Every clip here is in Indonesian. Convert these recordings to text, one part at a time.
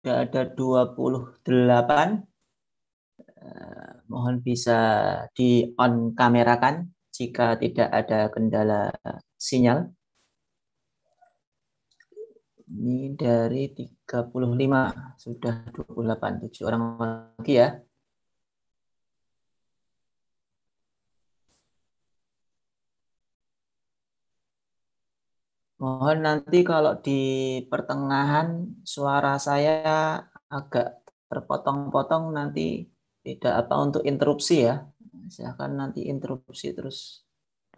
sudah ada 28. Mohon bisa di-on kamerakan jika tidak ada kendala sinyal. Ini dari 35, sudah 28, 7 orang lagi ya. Mohon nanti kalau di pertengahan suara saya agak terpotong-potong, nanti tidak apa untuk interupsi ya. Silakan nanti interupsi terus.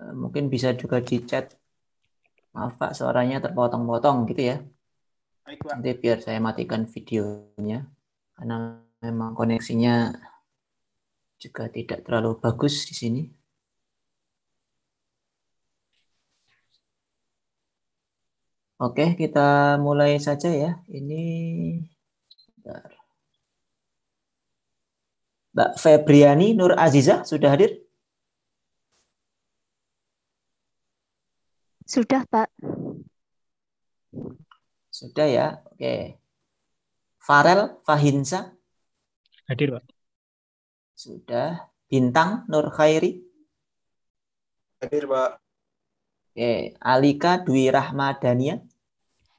Mungkin bisa juga di chat. Maaf Pak, suaranya terpotong-potong gitu ya. Baik, Pak. Nanti biar saya matikan videonya karena memang koneksinya juga tidak terlalu bagus di sini. Oke, kita mulai saja ya. Ini bentar. Mbak Febriani Nur Aziza sudah hadir? Sudah, Pak. Sudah ya. Oke. Farel Fahinsa Hadir, Pak. sudah. Bintang Nur Khairi. Hadir, Pak. Oke. Alika Dwi Rahmadania.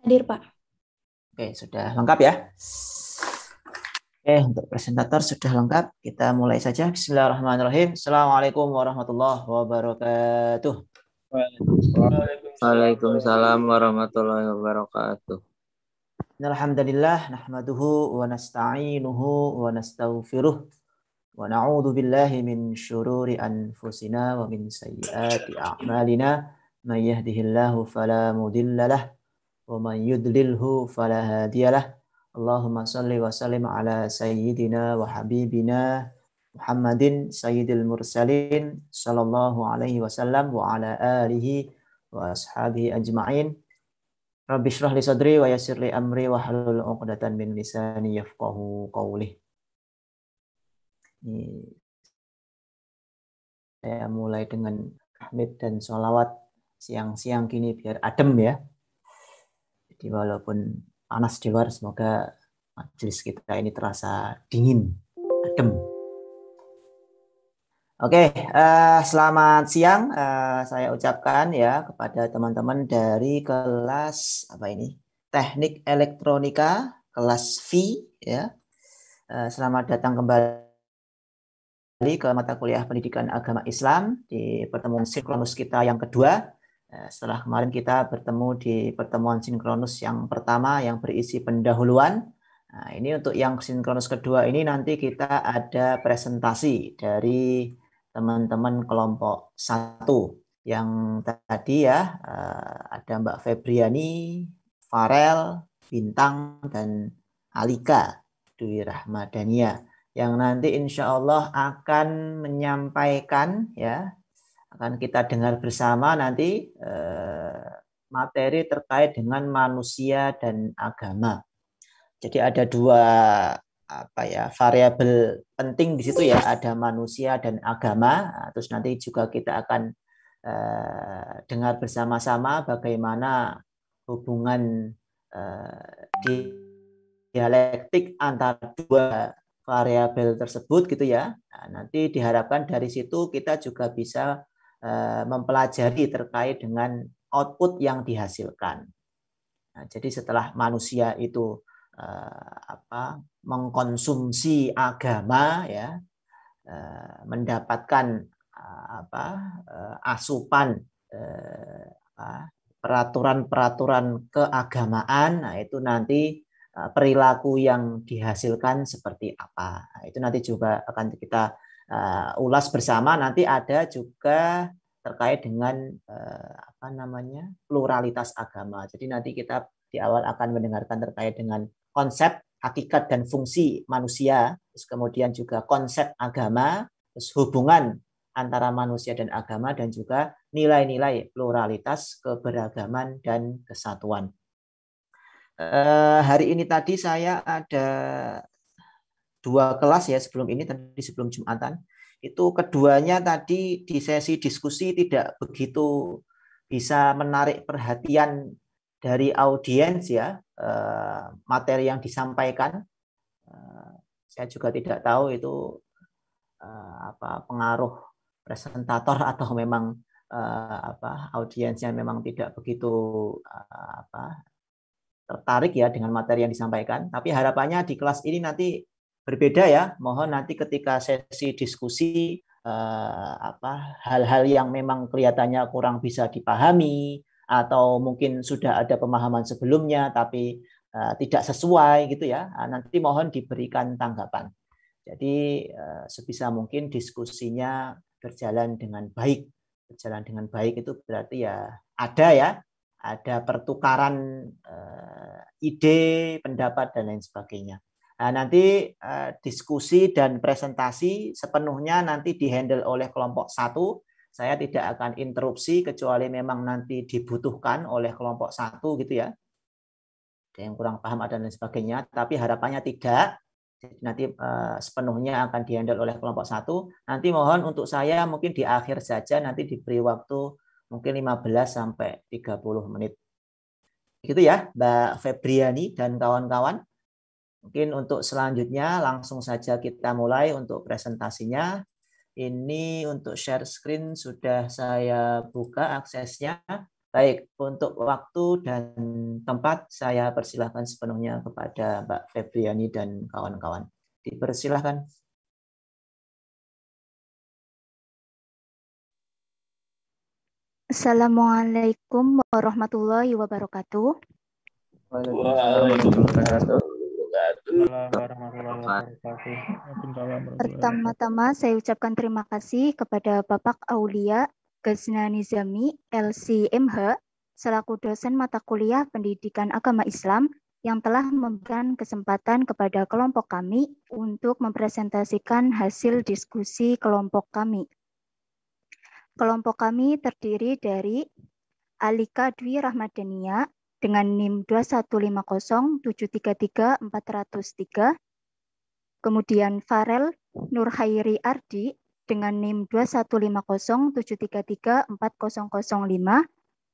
Hadir, Pak. Oke, sudah lengkap ya. Oke, untuk presentator sudah lengkap. Kita mulai saja. Bismillahirrahmanirrahim. Assalamualaikum warahmatullahi wabarakatuh. Waalaikumsalam warahmatullahi wabarakatuh. Alhamdulillah nahmaduhu wa nasta'inuhu wa nastaghfiruh wa na'udzu billahi min syururi anfusina wa min sayyiati a'malina may yahdihillahu fala mudhillalah wa man yudlilhu fala hadiyalah. Allahumma shalli wa sallim ala sayyidina wa habibina Muhammadin sayyidil mursalin sallallahu alaihi wasallam wa ala alihi wa ashabihi ajma'in. Rabbi shrah li sadri wa yassir li amri wa hlul 'uqdatan min lisani yafqahu qawli. Saya mulai dengan tahmid dan sholawat siang-siang gini biar adem ya. Jadi walaupun panas di luar, semoga majelis kita ini terasa dingin, adem. Oke, selamat siang. Saya ucapkan ya kepada teman-teman dari kelas apa ini? Teknik Elektronika kelas V ya. Selamat datang kembali ke mata kuliah Pendidikan Agama Islam di pertemuan sinkronus kita yang kedua. Setelah kemarin kita bertemu di pertemuan sinkronus yang pertama yang berisi pendahuluan. Nah, ini untuk yang sinkronus kedua ini nanti kita ada presentasi dari teman-teman kelompok 1 yang tadi ya ada Mbak Febriani, Farel, Bintang, dan Alika Dwi Rahmadania yang nanti insya Allah akan menyampaikan ya, akan kita dengar bersama nanti materi terkait dengan manusia dan agama. Jadi ada dua variabel penting di situ ya, ada manusia dan agama. Terus nanti juga kita akan dengar bersama-sama bagaimana hubungan dialektik antara dua variabel tersebut gitu ya. Nah, nanti diharapkan dari situ kita juga bisa mempelajari terkait dengan output yang dihasilkan. Nah, jadi setelah manusia itu mengkonsumsi agama ya, mendapatkan asupan peraturan-peraturan keagamaan, nah itu nanti perilaku yang dihasilkan seperti apa. Nah, itu nanti juga akan kita ulas bersama. Nanti ada juga terkait dengan pluralitas agama. Jadi nanti kita di awal akan mendengarkan terkait dengan konsep, hakikat dan fungsi manusia, terus kemudian juga konsep agama, terus hubungan antara manusia dan agama, dan juga nilai-nilai pluralitas, keberagaman dan kesatuan. Hari ini tadi saya ada 2 kelas ya sebelum ini, tadi sebelum Jumatan. Itu keduanya tadi di sesi diskusi tidak begitu bisa menarik perhatian dari audiens ya, materi yang disampaikan. Saya juga tidak tahu itu pengaruh presentator atau memang audiensnya memang tidak begitu tertarik ya dengan materi yang disampaikan. Tapi harapannya di kelas ini nanti berbeda ya. Mohon nanti ketika sesi diskusi hal-hal yang memang kelihatannya kurang bisa dipahami atau mungkin sudah ada pemahaman sebelumnya tapi tidak sesuai gitu ya. Nanti mohon diberikan tanggapan. Jadi sebisa mungkin diskusinya berjalan dengan baik. Berjalan dengan baik itu berarti ya ada pertukaran ide, pendapat dan lain sebagainya. Nah, nanti diskusi dan presentasi sepenuhnya nanti dihandle oleh kelompok 1. Saya tidak akan interupsi kecuali memang nanti dibutuhkan oleh kelompok 1 gitu ya. Ada yang kurang paham dan lain sebagainya, tapi harapannya tidak. Nanti sepenuhnya akan dihandle oleh kelompok 1. Nanti mohon untuk saya mungkin di akhir saja nanti diberi waktu mungkin 15 sampai 30 menit. Gitu ya, Mbak Febriani dan kawan-kawan. Mungkin untuk selanjutnya langsung saja kita mulai untuk presentasinya. Ini untuk share screen sudah saya buka aksesnya. Baik, untuk waktu dan tempat saya persilahkan sepenuhnya kepada Mbak Febriani dan kawan-kawan. Dipersilahkan. Assalamualaikum warahmatullahi wabarakatuh. Waalaikumsalam Pertama-tama saya ucapkan terima kasih kepada Bapak Aulia Ghaznani Zami, LCMH, selaku dosen mata kuliah Pendidikan Agama Islam yang telah memberikan kesempatan kepada kelompok kami untuk mempresentasikan hasil diskusi kelompok kami. Kelompok kami terdiri dari Alika Dwi Rahmadania dengan NIM 2150733-403, kemudian Farel Nurhairi Ardi dengan NIM 2150733-4005,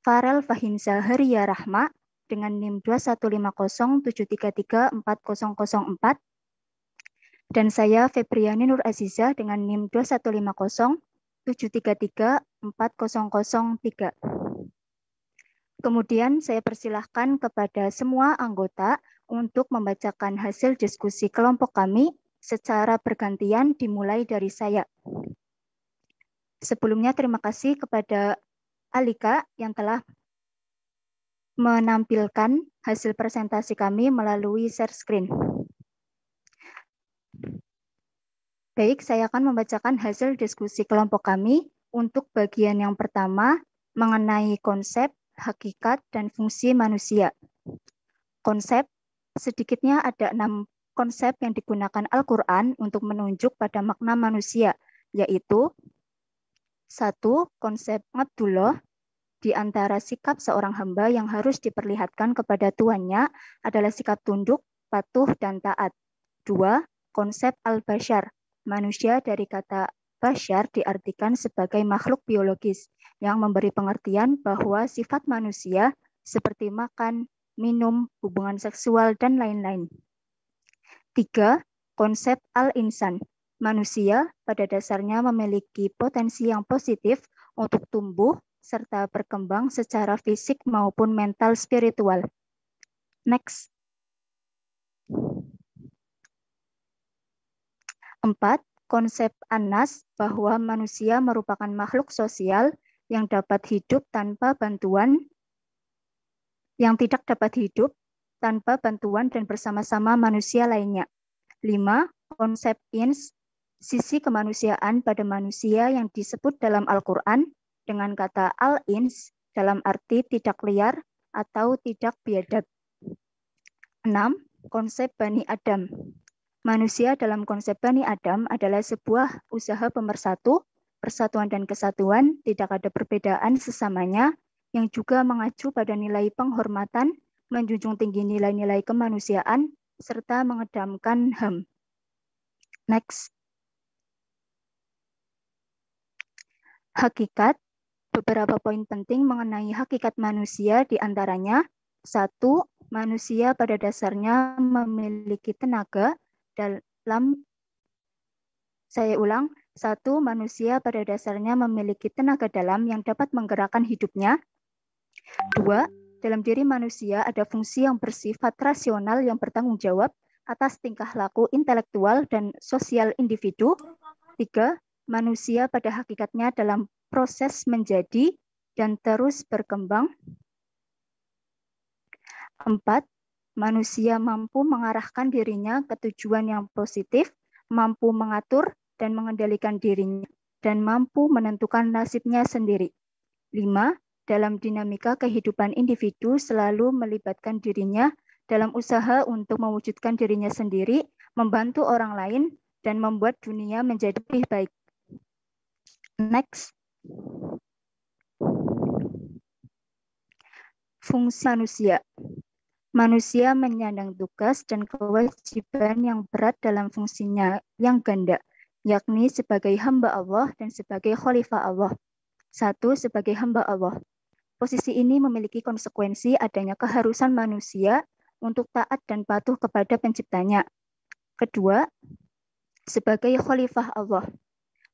Farel Fahinza Haria Rahma dengan NIM 2150733-4004, dan saya Febriani Nur Aziza dengan NIM 2150733-4003. Kemudian saya persilahkan kepada semua anggota untuk membacakan hasil diskusi kelompok kami secara bergantian dimulai dari saya. Sebelumnya terima kasih kepada Alika yang telah menampilkan hasil presentasi kami melalui share screen. Baik, saya akan membacakan hasil diskusi kelompok kami untuk bagian yang pertama mengenai konsep, hakikat, dan fungsi manusia. Konsep, sedikitnya ada 6 konsep yang digunakan Al-Quran untuk menunjuk pada makna manusia, yaitu 1. Konsep Abdullah, di antara sikap seorang hamba yang harus diperlihatkan kepada tuannya adalah sikap tunduk, patuh, dan taat. 2. Konsep Al-Bashar, manusia dari kata Bashar diartikan sebagai makhluk biologis yang memberi pengertian bahwa sifat manusia seperti makan, minum, hubungan seksual, dan lain-lain. 3. Konsep Al-Insan. Manusia pada dasarnya memiliki potensi yang positif untuk tumbuh serta berkembang secara fisik maupun mental spiritual. Next. 4. Konsep An-Nas, bahwa manusia merupakan makhluk sosial yang dapat hidup tanpa bantuan, yang tidak dapat hidup tanpa bantuan dan bersama-sama manusia lainnya. 5. Konsep Ins, sisi kemanusiaan pada manusia yang disebut dalam Al-Quran dengan kata Al-Ins dalam arti tidak liar atau tidak biadab. 6. Konsep Bani Adam. Manusia dalam konsep Bani Adam adalah sebuah usaha pemersatu, persatuan dan kesatuan, tidak ada perbedaan sesamanya, yang juga mengacu pada nilai penghormatan, menjunjung tinggi nilai-nilai kemanusiaan, serta mengedepankan HAM. Next. Hakikat. Beberapa poin penting mengenai hakikat manusia diantaranya 1. manusia pada dasarnya memiliki tenaga dalam, saya ulang, 1. Manusia pada dasarnya memiliki tenaga dalam yang dapat menggerakkan hidupnya. 2. Dalam diri manusia ada fungsi yang bersifat rasional yang bertanggung jawab atas tingkah laku intelektual dan sosial individu. 3. Manusia pada hakikatnya dalam proses menjadi dan terus berkembang. 4. Manusia mampu mengarahkan dirinya ke tujuan yang positif, mampu mengatur dan mengendalikan dirinya, dan mampu menentukan nasibnya sendiri. 5. Dalam dinamika kehidupan individu selalu melibatkan dirinya dalam usaha untuk mewujudkan dirinya sendiri, membantu orang lain, dan membuat dunia menjadi lebih baik. Next. Fungsi manusia. Manusia menyandang tugas dan kewajiban yang berat dalam fungsinya yang ganda, yakni sebagai hamba Allah dan sebagai khalifah Allah. 1. Sebagai hamba Allah. Posisi ini memiliki konsekuensi adanya keharusan manusia untuk taat dan patuh kepada penciptanya. Kedua, sebagai khalifah Allah.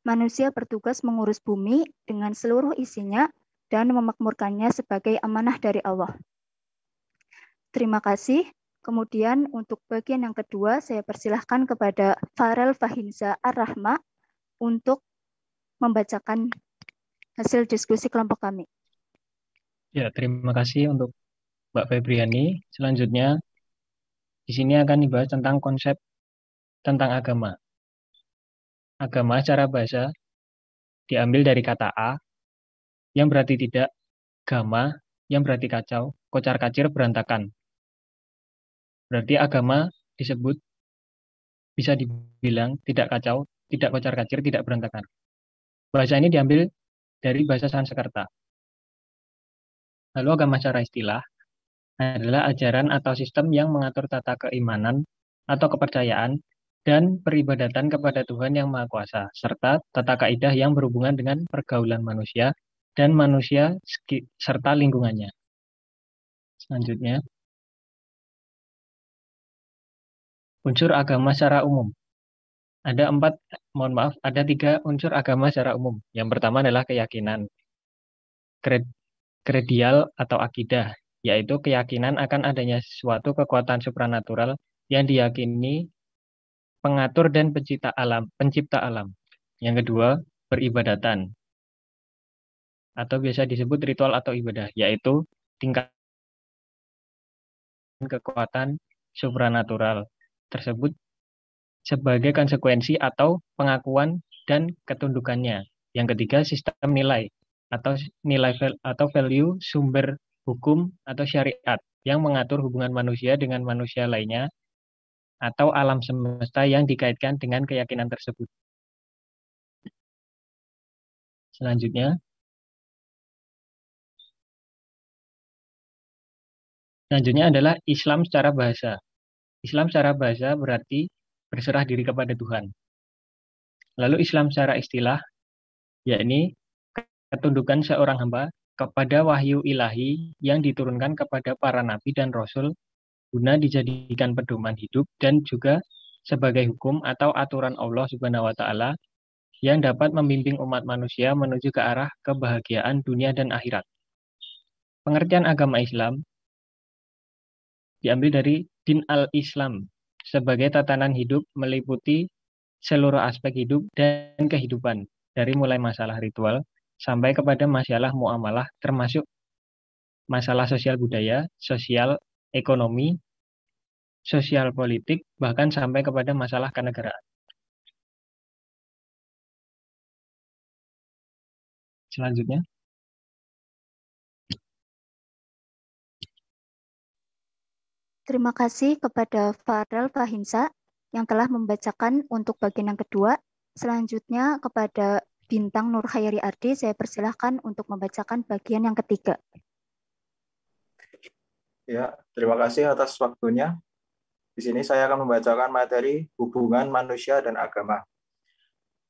Manusia bertugas mengurus bumi dengan seluruh isinya dan memakmurkannya sebagai amanah dari Allah. Terima kasih. Kemudian untuk bagian yang kedua, saya persilahkan kepada Farel Fahinsa Ar-Rahma untuk membacakan hasil diskusi kelompok kami. Ya, terima kasih untuk Mbak Febriani. Selanjutnya, di sini akan dibahas tentang konsep tentang agama. Agama secara bahasa diambil dari kata A, yang berarti tidak, gama, yang berarti kacau, kocar-kacir, berantakan. Berarti agama disebut, bisa dibilang tidak kacau, tidak kocar-kacir, tidak berantakan. Bahasa ini diambil dari bahasa Sanskerta. Lalu agama secara istilah adalah ajaran atau sistem yang mengatur tata keimanan atau kepercayaan dan peribadatan kepada Tuhan Yang Maha Kuasa, serta tata kaidah yang berhubungan dengan pergaulan manusia dan manusia serta lingkungannya. Selanjutnya, unsur agama secara umum. Ada tiga unsur agama secara umum. Yang pertama adalah keyakinan, kredial atau akidah, yaitu keyakinan akan adanya suatu kekuatan supranatural yang diyakini pengatur dan pencipta alam. Yang kedua, peribadatan, atau biasa disebut ritual atau ibadah, yaitu tingkat kekuatan supranatural tersebut sebagai konsekuensi atau pengakuan dan ketundukannya. Yang ketiga, sistem nilai atau value sumber hukum atau syariat yang mengatur hubungan manusia dengan manusia lainnya atau alam semesta yang dikaitkan dengan keyakinan tersebut. Selanjutnya adalah Islam secara bahasa. Islam secara bahasa berarti berserah diri kepada Tuhan. Lalu Islam secara istilah, yakni ketundukan seorang hamba kepada wahyu ilahi yang diturunkan kepada para nabi dan rasul guna dijadikan pedoman hidup dan juga sebagai hukum atau aturan Allah Subhanahu wa taala yang dapat membimbing umat manusia menuju ke arah kebahagiaan dunia dan akhirat. Pengertian agama Islam diambil dari din al-Islam sebagai tatanan hidup meliputi seluruh aspek hidup dan kehidupan, dari mulai masalah ritual sampai kepada masalah muamalah, termasuk masalah sosial budaya, sosial ekonomi, sosial politik, bahkan sampai kepada masalah kenegaraan. Selanjutnya. Terima kasih kepada Farel Fahinsa yang telah membacakan untuk bagian yang kedua. Selanjutnya kepada Bintang Nur Khairi Ardi, saya persilahkan untuk membacakan bagian yang ketiga. Ya, terima kasih atas waktunya. Di sini saya akan membacakan materi hubungan manusia dan agama.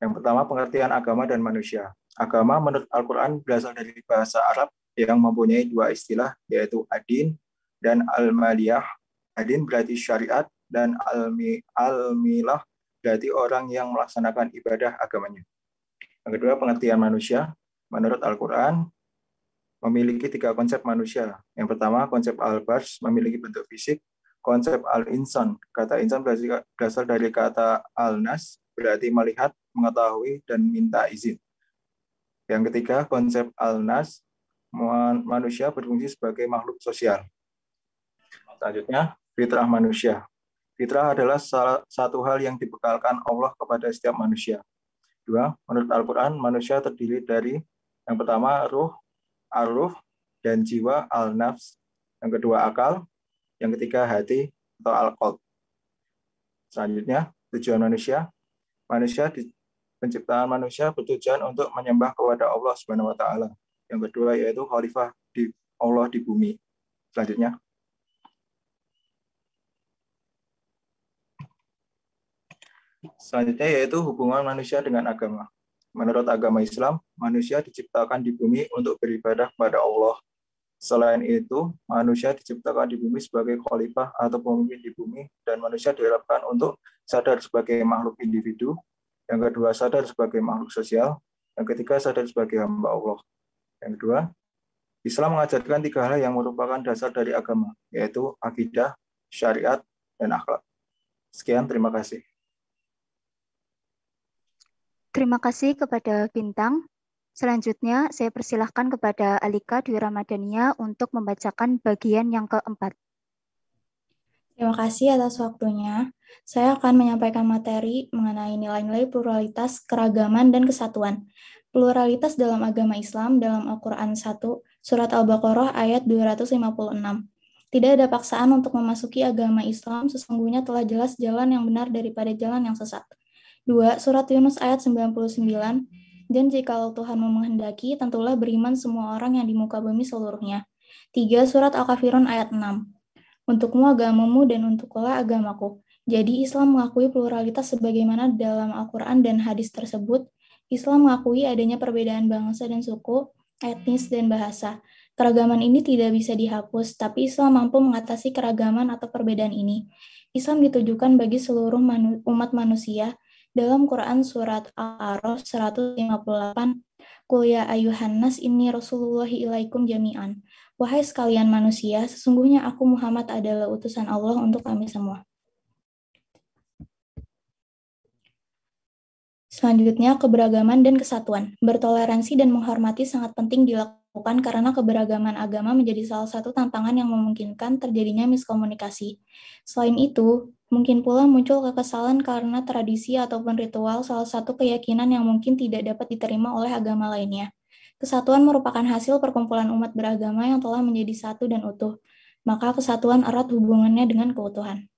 Yang pertama, pengertian agama dan manusia. Agama menurut Al-Quran berasal dari bahasa Arab yang mempunyai dua istilah, yaitu ad-din dan al-maliyah. Adin berarti syariat, dan al-milah berarti orang yang melaksanakan ibadah agamanya. Yang kedua, pengertian manusia. Menurut Al-Quran, memiliki 3 konsep manusia. Yang pertama, konsep al-bars, memiliki bentuk fisik. Konsep al-insan, kata insan berasal dari kata al-nas, berarti melihat, mengetahui, dan minta izin. Yang ketiga, konsep al-nas, manusia berfungsi sebagai makhluk sosial. Selanjutnya, fitrah manusia. Fitrah adalah salah satu hal yang dibekalkan Allah kepada setiap manusia. 2, menurut Al-Quran, manusia terdiri dari yang pertama, ruh, ar-ruh, dan jiwa, al-nafs. Yang kedua, akal. Yang ketiga, hati atau al-qalb. Selanjutnya, tujuan manusia. Penciptaan manusia bertujuan untuk menyembah kepada Allah Subhanahu wa taala. Yang kedua yaitu khalifah di Allah di bumi. Selanjutnya. Selanjutnya yaitu hubungan manusia dengan agama. Menurut agama Islam, manusia diciptakan di bumi untuk beribadah kepada Allah. Selain itu, manusia diciptakan di bumi sebagai khalifah atau pemimpin di bumi, dan manusia diharapkan untuk sadar sebagai makhluk individu. Yang kedua, sadar sebagai makhluk sosial. Yang ketiga, sadar sebagai hamba Allah. Yang kedua, Islam mengajarkan 3 hal yang merupakan dasar dari agama, yaitu akidah, syariat, dan akhlak. Sekian, terima kasih. Terima kasih kepada Bintang. Selanjutnya, saya persilahkan kepada Alika Dwi Ramadhania untuk membacakan bagian yang keempat. Terima kasih atas waktunya. Saya akan menyampaikan materi mengenai nilai-nilai pluralitas, keragaman, dan kesatuan. Pluralitas dalam agama Islam dalam Al-Quran 1, Surat Al-Baqarah ayat 256. Tidak ada paksaan untuk memasuki agama Islam, sesungguhnya telah jelas jalan yang benar daripada jalan yang sesat. 2. Surat Yunus ayat 99. Dan jikalau Tuhan menghendaki, tentulah beriman semua orang yang di muka bumi seluruhnya. 3. Surat Al-Kafirun ayat 6. Untukmu agamamu dan untuklah agamaku. Jadi Islam mengakui pluralitas sebagaimana dalam Al-Quran dan hadis tersebut. Islam mengakui adanya perbedaan bangsa dan suku, etnis, dan bahasa. Keragaman ini tidak bisa dihapus, tapi Islam mampu mengatasi keragaman atau perbedaan ini. Islam ditujukan bagi seluruh umat manusia. Dalam Quran Surat Al-A'raf 158, Qul ya ayyuhan nas inni rasulullahi ilaikum jami'an. Wahai sekalian manusia, sesungguhnya aku Muhammad adalah utusan Allah untuk kami semua. Selanjutnya, keberagaman dan kesatuan. Bertoleransi dan menghormati sangat penting dilakukan karena keberagaman agama menjadi salah satu tantangan yang memungkinkan terjadinya miskomunikasi. Selain itu, mungkin pula muncul kekesalan karena tradisi ataupun ritual salah satu keyakinan yang mungkin tidak dapat diterima oleh agama lainnya. Kesatuan merupakan hasil perkumpulan umat beragama yang telah menjadi satu dan utuh. Maka kesatuan erat hubungannya dengan keutuhan.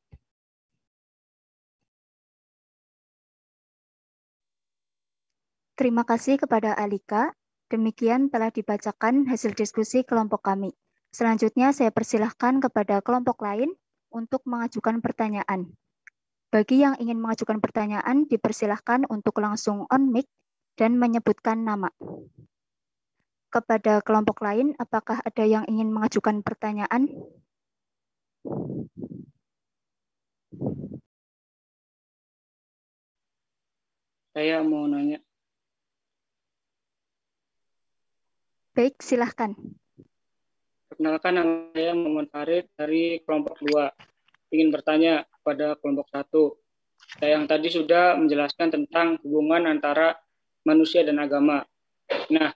Terima kasih kepada Alika. Demikian telah dibacakan hasil diskusi kelompok kami. Selanjutnya saya persilahkan kepada kelompok lain untuk mengajukan pertanyaan. Bagi yang ingin mengajukan pertanyaan, dipersilahkan untuk langsung on mic dan menyebutkan nama. Kepada kelompok lain, apakah ada yang ingin mengajukan pertanyaan? Saya mau nanya. Baik, silahkan. Perkenalkan, nama saya Muhammad Farid dari kelompok 2. Ingin bertanya kepada kelompok 1. Saya yang tadi sudah menjelaskan tentang hubungan antara manusia dan agama. Nah,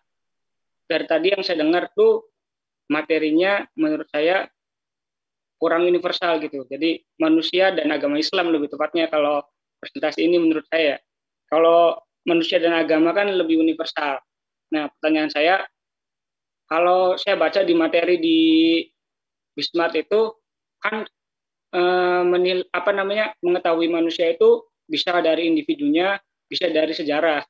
dari tadi yang saya dengar tuh materinya menurut saya kurang universal gitu. Jadi manusia dan agama Islam lebih tepatnya kalau presentasi ini menurut saya. Kalau manusia dan agama kan lebih universal. Nah, pertanyaan saya, kalau saya baca di materi di Bismart itu kan mengetahui manusia itu bisa dari individunya, bisa dari sejarah.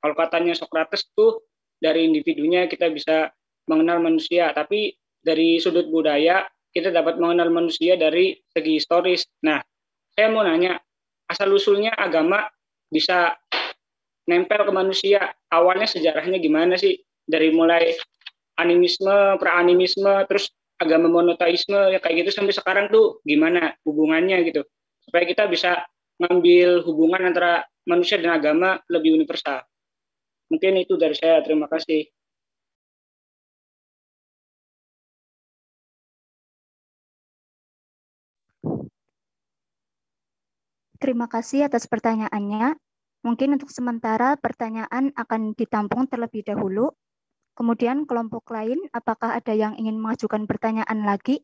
Kalau katanya Socrates tuh dari individunya kita bisa mengenal manusia, tapi dari sudut budaya kita dapat mengenal manusia dari segi historis. Nah, saya mau nanya, asal-usulnya agama bisa nempel ke manusia, awalnya sejarahnya gimana sih? Dari mulai animisme, pra-animisme, terus agama monoteisme ya kayak gitu sampai sekarang tuh gimana hubungannya gitu, supaya kita bisa ngambil hubungan antara manusia dan agama lebih universal. Mungkin itu dari saya. Terima kasih. Terima kasih atas pertanyaannya. Mungkin untuk sementara pertanyaan akan ditampung terlebih dahulu. Kemudian kelompok lain, apakah ada yang ingin mengajukan pertanyaan lagi?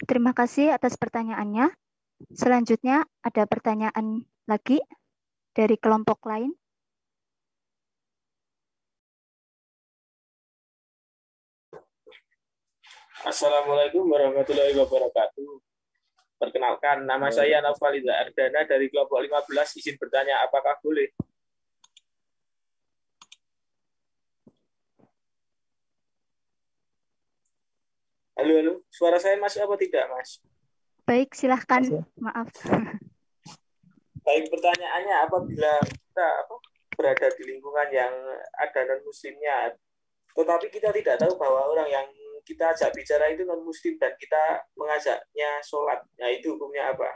Terima kasih atas pertanyaannya. Selanjutnya ada pertanyaan lagi dari kelompok lain. Assalamualaikum warahmatullahi wabarakatuh. Perkenalkan, nama saya Nafaliza Ardana dari kelompok 15. Izin bertanya, apakah boleh? Halo, suara saya masuk apa tidak, Mas? Baik, silahkan. Maaf. Baik, pertanyaannya, apabila kita berada di lingkungan yang ada non-muslimnya, tetapi kita tidak tahu bahwa orang yang kita ajak bicara itu non-muslim dan kita mengajaknya sholat, nah itu hukumnya apa?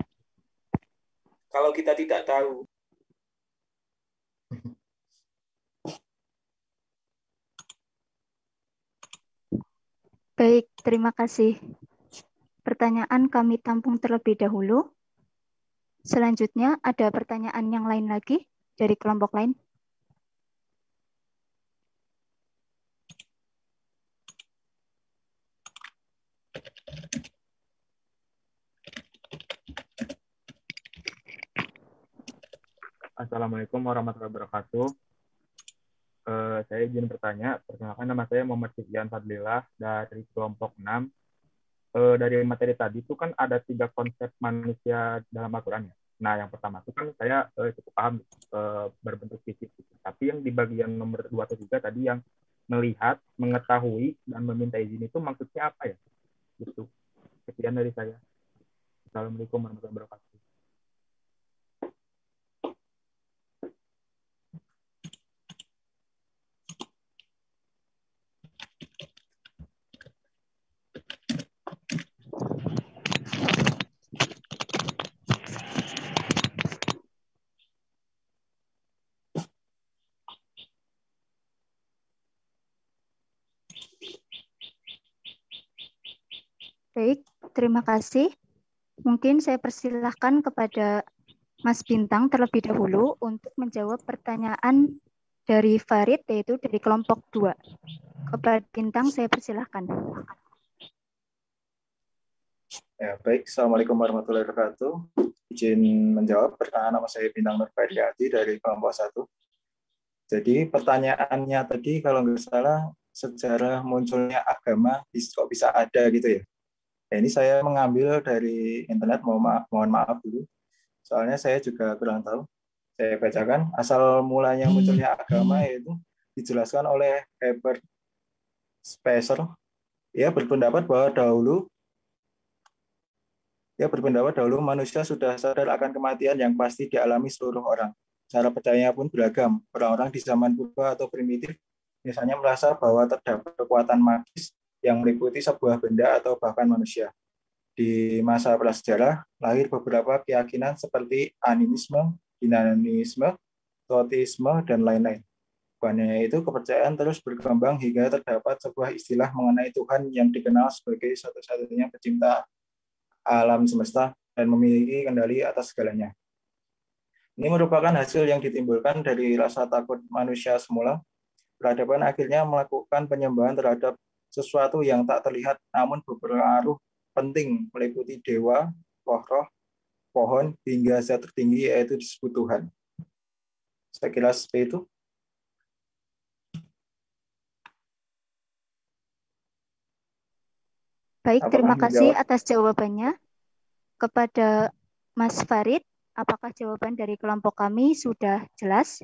Kalau kita tidak tahu. Baik, terima kasih. Pertanyaan kami tampung terlebih dahulu. Selanjutnya ada pertanyaan yang lain lagi dari kelompok lain. Assalamualaikum warahmatullahi wabarakatuh. Saya izin bertanya. Perkenalkan, nama saya Muhammad Sufyan Fadlillah dari kelompok 6. Dari materi tadi itu kan ada 3 konsep manusia dalam Al-Quran ya. Nah, yang pertama itu kan saya cukup paham berbentuk fisik. Tapi yang di bagian nomor 2 atau 3 tadi yang melihat, mengetahui, dan meminta izin itu maksudnya apa ya? Gitu. Sekian dari saya. Assalamualaikum warahmatullahi wabarakatuh. Baik, terima kasih. Mungkin saya persilahkan kepada Mas Bintang terlebih dahulu untuk menjawab pertanyaan dari Farid, yaitu dari kelompok 2. Kepada Bintang, saya persilahkan. Ya, baik. Assalamualaikum warahmatullahi wabarakatuh. Izin menjawab pertanyaan, nama saya Bintang Nur Faryadi dari kelompok 1. Jadi pertanyaannya tadi kalau nggak salah sejarah munculnya agama kok bisa ada gitu ya. Ya, ini saya mengambil dari internet, mohon maaf dulu. Soalnya saya juga kurang tahu. Saya bacakan, asal mulanya munculnya agama itu dijelaskan oleh Herbert Spencer. Ia berpendapat dahulu manusia sudah sadar akan kematian yang pasti dialami seluruh orang. Cara percayanya pun beragam. Orang-orang di zaman purba atau primitif misalnya merasa bahwa terdapat kekuatan magis yang meliputi sebuah benda atau bahkan manusia. Di masa prasejarah, lahir beberapa keyakinan seperti animisme, dinamisme, toteisme, dan lain-lain. Akibatnya itu kepercayaan terus berkembang hingga terdapat sebuah istilah mengenai Tuhan yang dikenal sebagai satu-satunya pencipta alam semesta dan memiliki kendali atas segalanya. Ini merupakan hasil yang ditimbulkan dari rasa takut manusia semula. Peradaban akhirnya melakukan penyembahan terhadap sesuatu yang tak terlihat namun berpengaruh penting meliputi dewa, roh-roh, pohon, hingga zat tertinggi yaitu disebut Tuhan. Saya kira seperti itu. Baik, Apakah terima kasih menjawab? atas jawabannya. Kepada Mas Farid, apakah jawaban dari kelompok kami sudah jelas?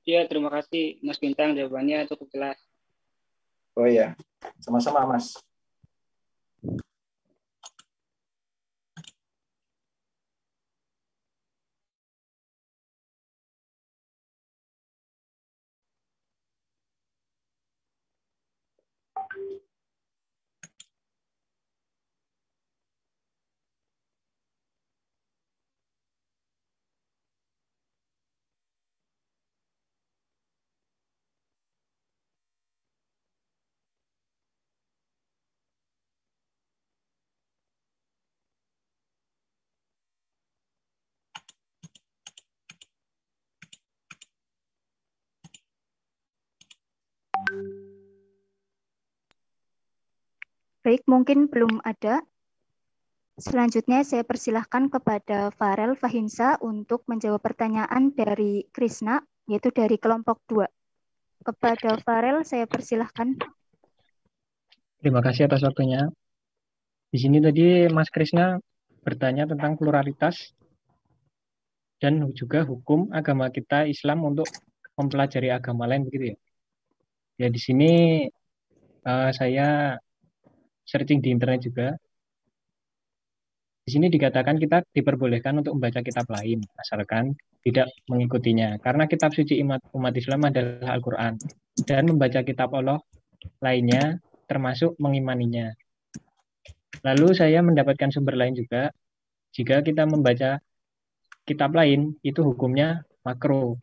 Ya, terima kasih Mas Bintang, jawabannya cukup jelas. Oh iya, sama-sama Mas. Baik, mungkin belum ada. Selanjutnya saya persilahkan kepada Farel Fahinsa untuk menjawab pertanyaan dari Krisna, yaitu dari kelompok 2. Kepada Farel, saya persilahkan. Terima kasih atas waktunya. Di sini tadi Mas Krisna bertanya tentang pluralitas dan juga hukum agama kita Islam untuk mempelajari agama lain begitu ya. Ya di sini saya searching di internet juga. Di sini dikatakan kita diperbolehkan untuk membaca kitab lain asalkan tidak mengikutinya. Karena kitab suci umat Islam adalah Al-Quran dan membaca kitab Allah lainnya termasuk mengimaninya. Lalu saya mendapatkan sumber lain juga, jika kita membaca kitab lain itu hukumnya makruh,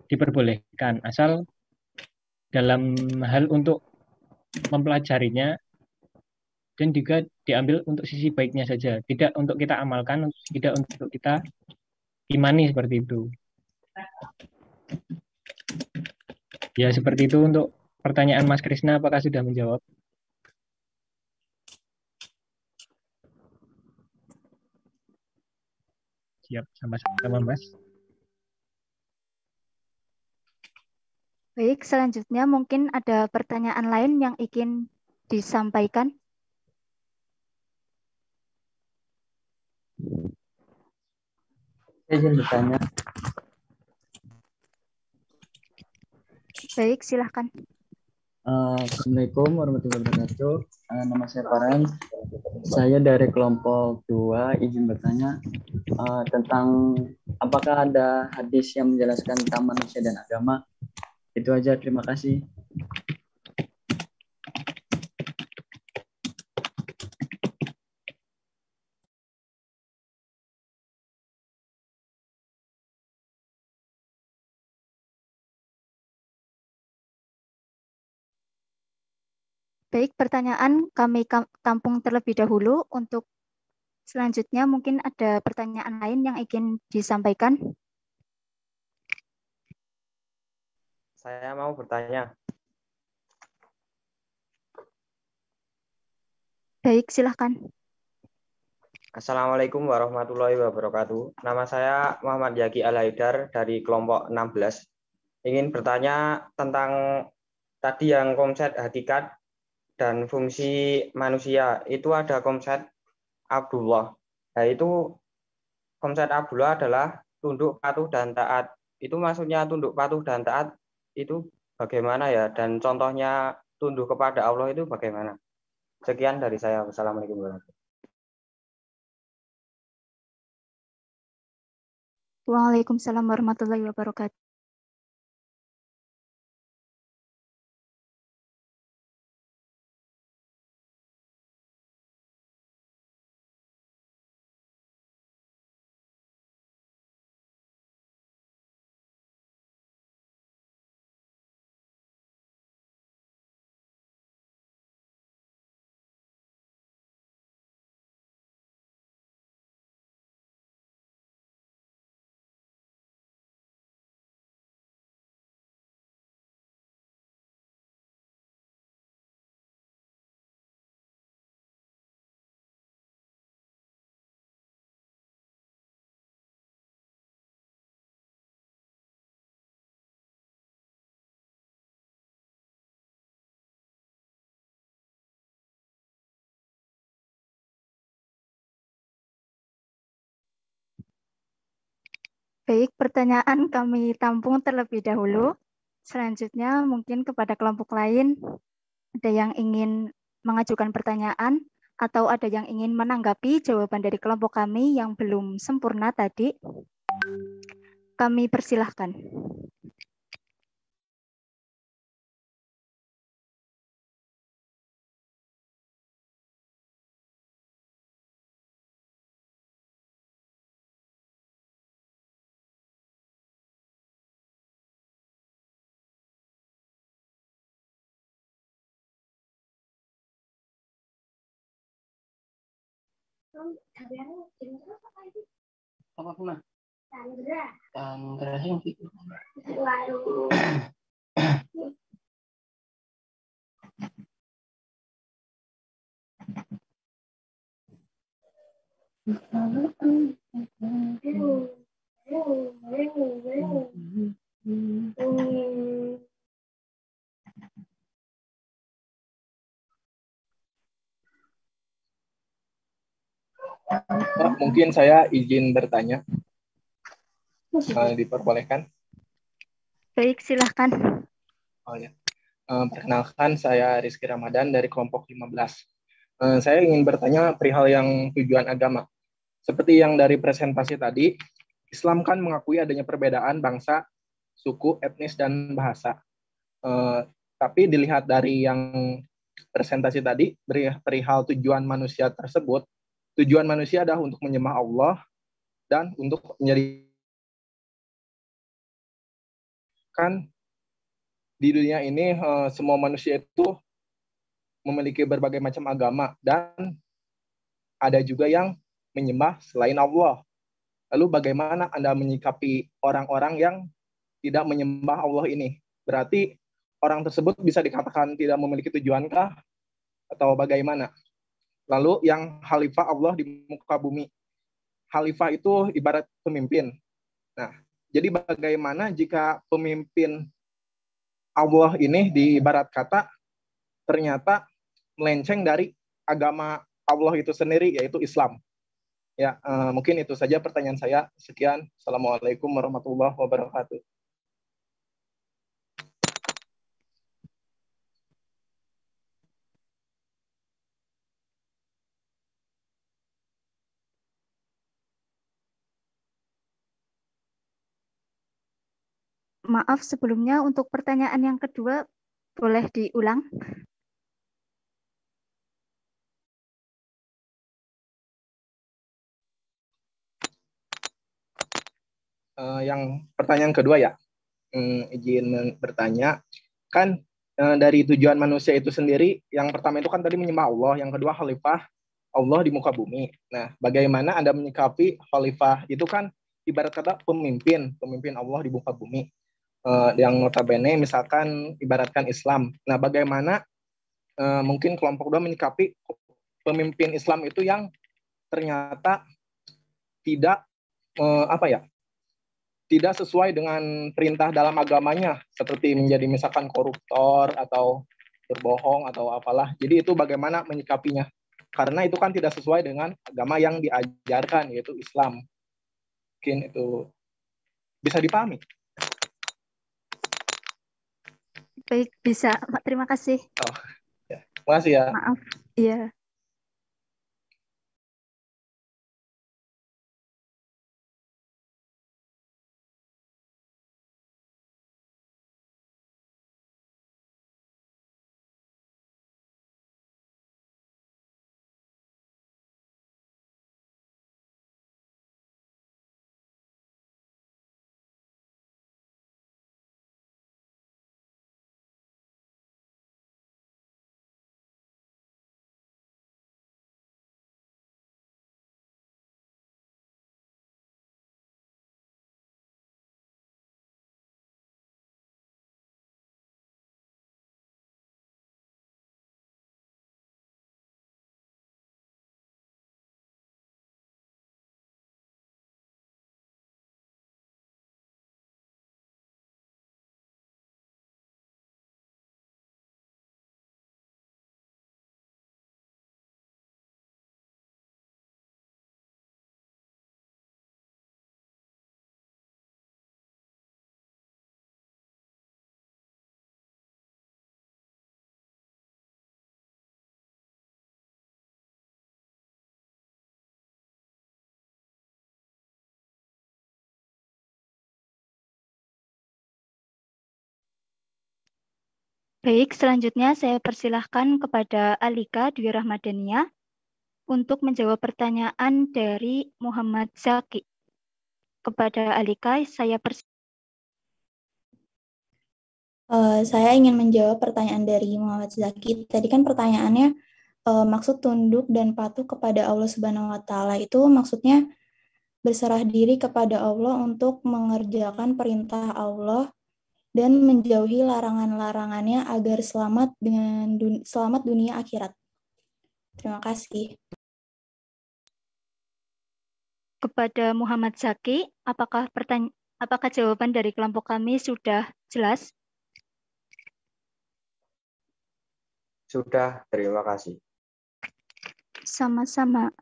diperbolehkan asal dalam hal untuk mempelajarinya dan juga diambil untuk sisi baiknya saja, tidak untuk kita amalkan, tidak untuk kita imani seperti itu. Ya seperti itu untuk pertanyaan Mas Krisna, apakah sudah menjawab? Siap, sama-sama Mas. Baik, selanjutnya mungkin ada pertanyaan lain yang ingin disampaikan. Saya izin bertanya. Baik, silahkan. Assalamualaikum warahmatullahi wabarakatuh. Nama saya Farhan. Saya dari kelompok 2 izin bertanya tentang apakah ada hadis yang menjelaskan tentang manusia dan agama. Itu aja, terima kasih. Baik, pertanyaan kami tampung terlebih dahulu. Untuk selanjutnya mungkin ada pertanyaan lain yang ingin disampaikan. Saya mau bertanya. Baik, silahkan. Assalamualaikum warahmatullahi wabarakatuh. Nama saya Muhammad Yaki Al-Haidar dari kelompok 16. Ingin bertanya tentang tadi yang konsep hakikat dan fungsi manusia. Itu ada konsep Abdullah. Nah, itu konsep Abdullah adalah tunduk, patuh, dan taat. Itu maksudnya tunduk, patuh, dan taat itu bagaimana ya? Dan contohnya tunduk kepada Allah itu bagaimana? Sekian dari saya. Wassalamualaikum warahmatullahi wabarakatuh. Waalaikumsalam warahmatullahi wabarakatuh. Baik, pertanyaan kami tampung terlebih dahulu. Selanjutnya mungkin kepada kelompok lain, ada yang ingin mengajukan pertanyaan atau ada yang ingin menanggapi jawaban dari kelompok kami yang belum sempurna tadi. Kami persilahkan. Apa pun Chandra sih. Mungkin saya izin bertanya. Diperbolehkan? Baik, silahkan. Oh ya. Perkenalkan, saya Rizky Ramadan dari kelompok 15. Saya ingin bertanya perihal yang tujuan agama. Seperti yang dari presentasi tadi, Islam kan mengakui adanya perbedaan bangsa, suku, etnis, dan bahasa. Tapi dilihat dari yang presentasi tadi, perihal tujuan manusia tersebut, tujuan manusia adalah untuk menyembah Allah dan untuk menjadi kan di dunia ini semua manusia itu memiliki berbagai macam agama dan ada juga yang menyembah selain Allah. Lalu bagaimana Anda menyikapi orang-orang yang tidak menyembah Allah ini? Berarti orang tersebut bisa dikatakan tidak memiliki tujuankah atau bagaimana? Lalu yang khalifah Allah di muka bumi. Khalifah itu ibarat pemimpin. Nah, jadi bagaimana jika pemimpin Allah ini di ibarat kata ternyata melenceng dari agama Allah itu sendiri, yaitu Islam. Ya, mungkin itu saja pertanyaan saya. Sekian. Assalamualaikum warahmatullahi wabarakatuh. Maaf sebelumnya untuk pertanyaan yang kedua, boleh diulang? Yang pertanyaan kedua ya, izin bertanya, kan dari tujuan manusia itu sendiri, yang pertama itu kan tadi menyembah Allah, yang kedua khalifah Allah di muka bumi. Nah, bagaimana Anda menyikapi khalifah itu kan ibarat kata pemimpin Allah di muka bumi, yang notabene misalkan ibaratkan Islam. Nah, bagaimana mungkin kelompok dua menyikapi pemimpin Islam itu yang ternyata tidak tidak sesuai dengan perintah dalam agamanya, seperti menjadi misalkan koruptor atau berbohong atau apalah. Jadi itu bagaimana menyikapinya? Karena itu kan tidak sesuai dengan agama yang diajarkan, yaitu Islam. Mungkin itu bisa dipahami. Baik, bisa. Terima kasih. Oh, ya. Terima kasih ya. Maaf. Iya. Baik, selanjutnya saya persilahkan kepada Alika Dwi Rahmadania untuk menjawab pertanyaan dari Muhammad Zaki. Kepada Alika, saya Saya ingin menjawab pertanyaan dari Muhammad Zaki. Tadi kan pertanyaannya maksud tunduk dan patuh kepada Allah Subhanahu wa taala itu maksudnya berserah diri kepada Allah untuk mengerjakan perintah Allah dan menjauhi larangan-larangannya agar selamat dunia akhirat. Terima kasih. kepada Muhammad Zaki, apakah jawaban dari kelompok kami sudah jelas? Sudah, terima kasih. Sama-sama.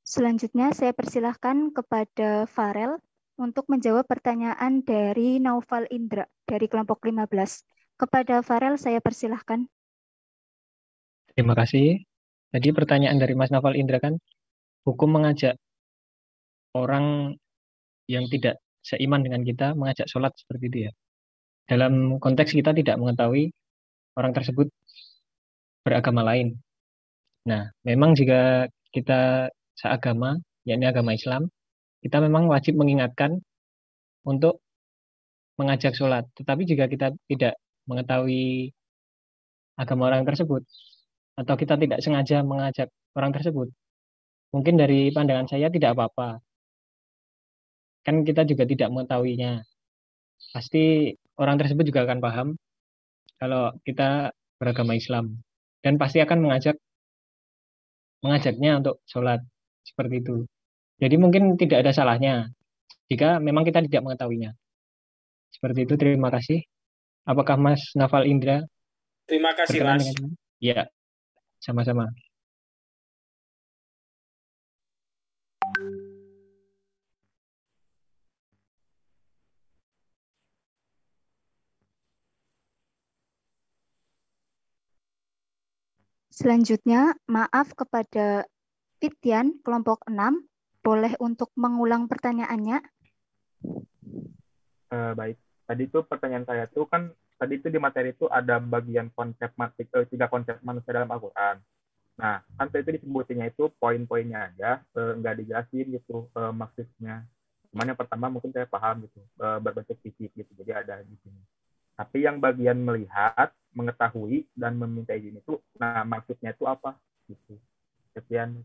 Selanjutnya saya persilahkan kepada Farel untuk menjawab pertanyaan dari Naufal Indra dari kelompok 15. Kepada Farel saya persilahkan. Terima kasih. Tadi pertanyaan dari Mas Naufal Indra kan, hukum mengajak orang yang tidak seiman dengan kita mengajak sholat seperti itu ya. Dalam konteks kita tidak mengetahui orang tersebut beragama lain. Nah, memang jika kita seagama, yakni agama Islam, kita memang wajib mengingatkan untuk mengajak sholat. Tetapi jika kita tidak mengetahui agama orang tersebut, atau kita tidak sengaja mengajak orang tersebut, mungkin dari pandangan saya tidak apa-apa. Kan kita juga tidak mengetahuinya. Pasti orang tersebut juga akan paham kalau kita beragama Islam. Dan pasti akan mengajaknya untuk sholat. Seperti itu. Jadi mungkin tidak ada salahnya jika memang kita tidak mengetahuinya. Seperti itu, terima kasih. Apakah Mas Naufal Indra Terima kasih, berkenan Mas. dengan ini? Ya, sama-sama. Selanjutnya, maaf kepada Fitian, kelompok 6, boleh untuk mengulang pertanyaannya? Baik, tadi itu pertanyaan saya tuh kan, tadi itu di materi itu ada bagian konsep tiga konsep manusia dalam Al-Quran. Nah, kan itu disebutinnya itu poin-poinnya aja, nggak dijelasin gitu maksudnya. Cuman yang pertama mungkin saya paham gitu, berbentuk fisik gitu, jadi ada di sini. Tapi yang bagian melihat, mengetahui, dan meminta izin itu, nah maksudnya itu apa? Gitu. Sekian.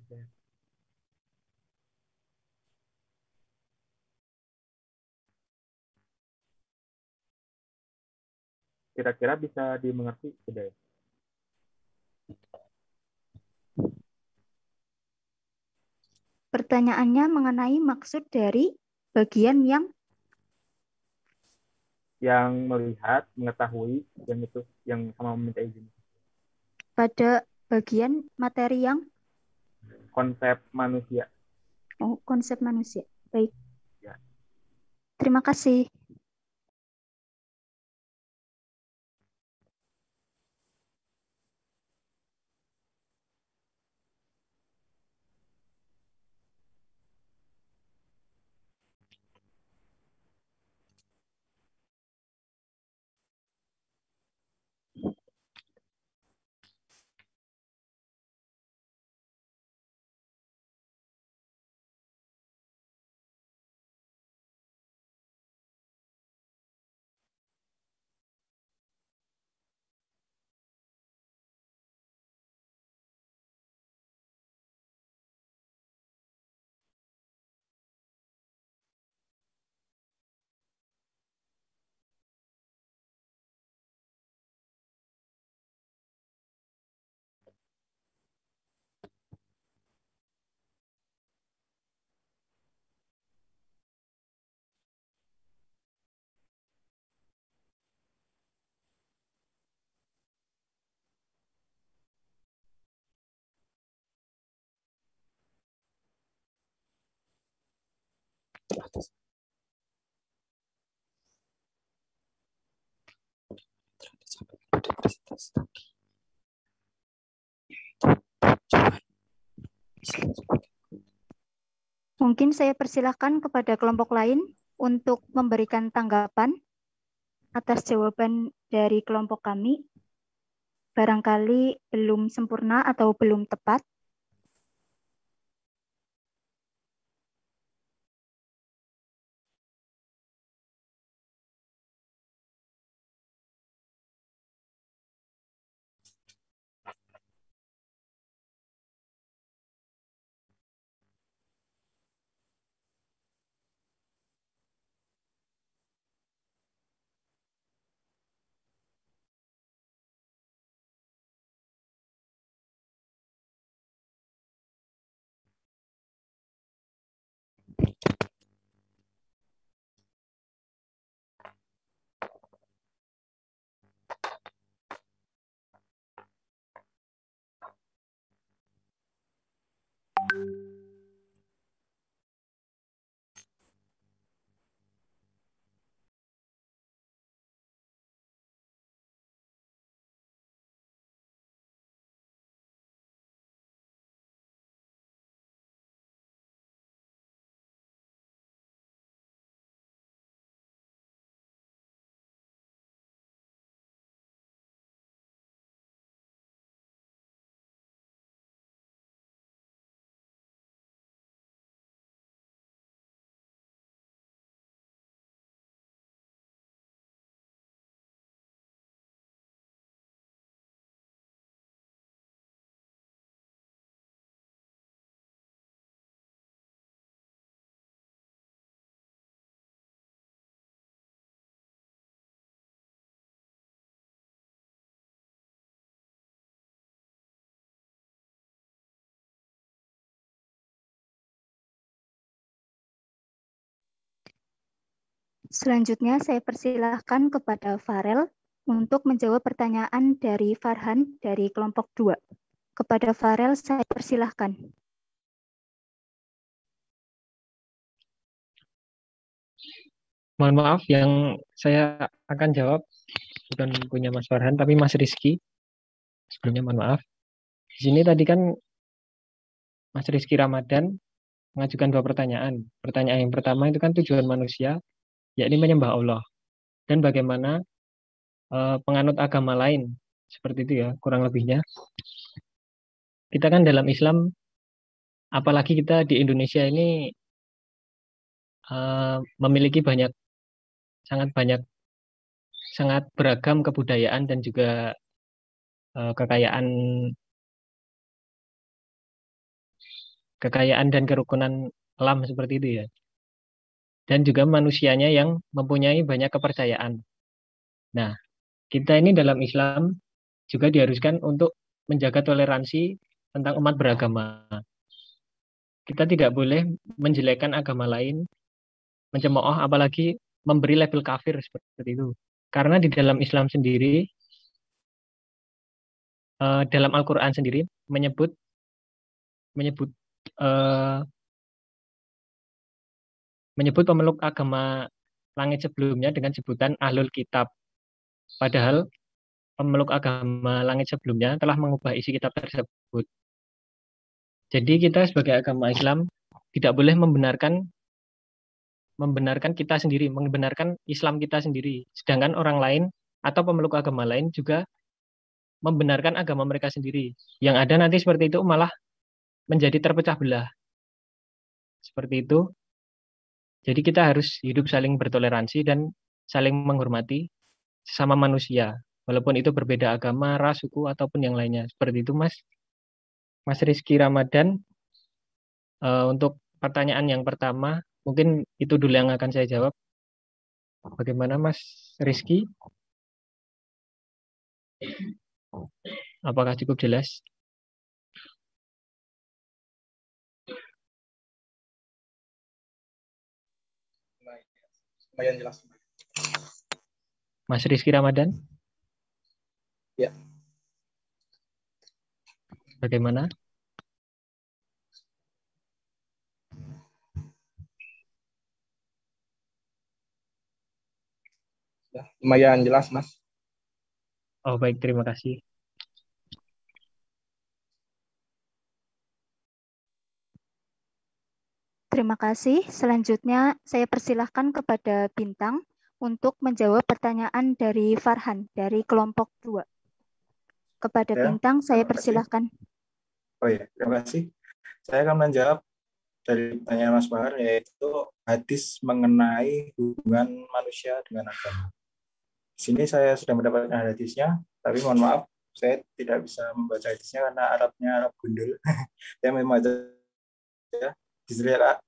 Kira-kira bisa dimengerti tidak ya? Pertanyaannya mengenai maksud dari bagian yang melihat, mengetahui, yang itu, yang sama meminta izin. pada bagian materi yang Konsep manusia. Oh, konsep manusia. Baik. Ya. Terima kasih. Mungkin saya persilahkan kepada kelompok lain untuk memberikan tanggapan atas jawaban dari kelompok kami. Barangkali belum sempurna atau belum tepat. Selanjutnya saya persilahkan kepada Farel untuk menjawab pertanyaan dari Farhan dari kelompok 2. Kepada Farel saya persilahkan. Mohon maaf, yang saya akan jawab bukan punya Mas Farhan, tapi Mas Rizky. Sebelumnya mohon maaf. Di sini tadi kan Mas Rizky Ramadan mengajukan 2 pertanyaan. Pertanyaan yang pertama itu kan tujuan manusia, yakni menyembah Allah. Dan bagaimana penganut agama lain, seperti itu ya, kurang lebihnya. Kita kan dalam Islam, apalagi kita di Indonesia ini memiliki sangat beragam kebudayaan dan juga kekayaan dan kerukunan alam seperti itu ya. Dan juga manusianya yang mempunyai banyak kepercayaan. Nah, kita ini dalam Islam juga diharuskan untuk menjaga toleransi tentang umat beragama. Kita tidak boleh menjelekkan agama lain, mencemooh, apalagi memberi label kafir seperti itu. Karena di dalam Islam sendiri, dalam Al-Quran sendiri menyebut pemeluk agama langit sebelumnya dengan sebutan Ahlul Kitab. Padahal pemeluk agama langit sebelumnya telah mengubah isi kitab tersebut. Jadi kita sebagai agama Islam tidak boleh membenarkan kita sendiri, membenarkan Islam kita sendiri. Sedangkan orang lain atau pemeluk agama lain juga membenarkan agama mereka sendiri. Yang ada nanti seperti itu malah menjadi terpecah belah. Seperti itu. Jadi kita harus hidup saling bertoleransi dan saling menghormati sesama manusia. Walaupun itu berbeda agama, ras, suku, ataupun yang lainnya. Seperti itu Mas Rizky Ramadan. Untuk pertanyaan yang pertama, mungkin itu dulu yang akan saya jawab. Bagaimana Mas Rizky? Apakah cukup jelas? Lumayan jelas. Mas Rizky Ramadan? Ya. Bagaimana? Ya, lumayan jelas, Mas. Oh, baik, terima kasih. Terima kasih. Selanjutnya saya persilahkan kepada Bintang untuk menjawab pertanyaan dari Farhan dari kelompok 2. Kepada Ya, Bintang saya terima kasih. persilahkan. Oh ya, terima kasih. Saya akan menjawab dari pertanyaan Mas Bahar, yaitu hadis mengenai hubungan manusia dengan agama. Di sini saya sudah mendapatkan hadisnya, tapi mohon maaf, saya tidak bisa membaca hadisnya karena Arabnya Arab gundul. Saya membaca ya,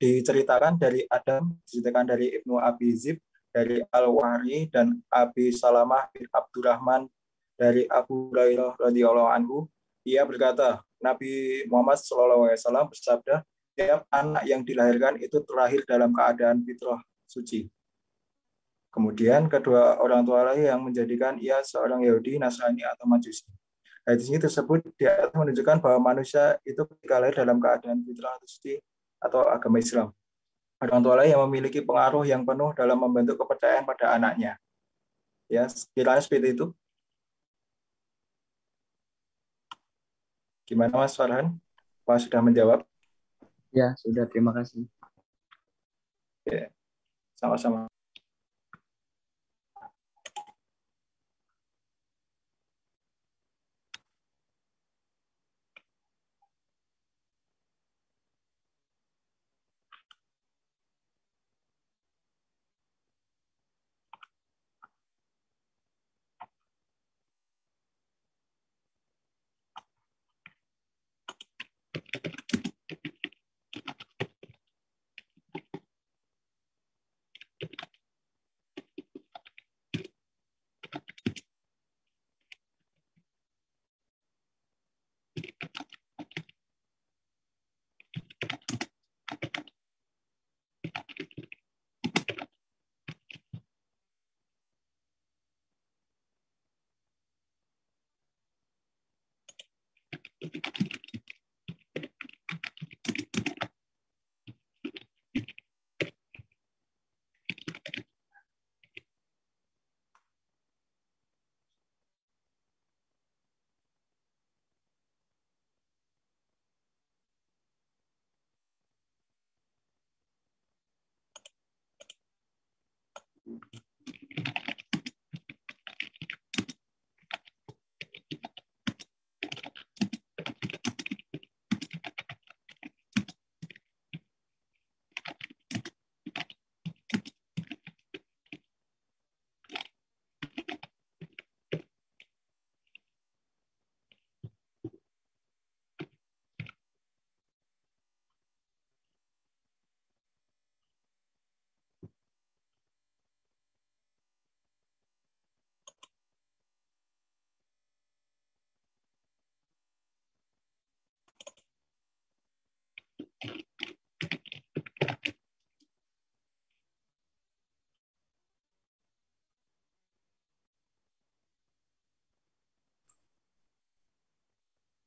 diceritakan dari Adam, diceritakan dari Ibnu Abi Zib, dari Al-Wahri dan Abi Salamah bin Abdurrahman dari Abu Hurairah radhiyallahu anhu. Ia berkata, Nabi Muhammad SAW bersabda, setiap anak yang dilahirkan itu terlahir dalam keadaan fitrah suci. Kemudian kedua orang tua lain yang menjadikan ia seorang Yahudi, Nasrani atau Majusi. Hadis ini tersebut di atas menunjukkan bahwa manusia itu ketika lahir dalam keadaan fitrah suci atau agama Islam. Orang tua lain yang memiliki pengaruh yang penuh dalam membentuk kepercayaan pada anaknya. Ya, sekiranya seperti itu. Gimana Mas Farhan? Pak sudah menjawab? Ya, sudah. Terima kasih. Ya, sama-sama.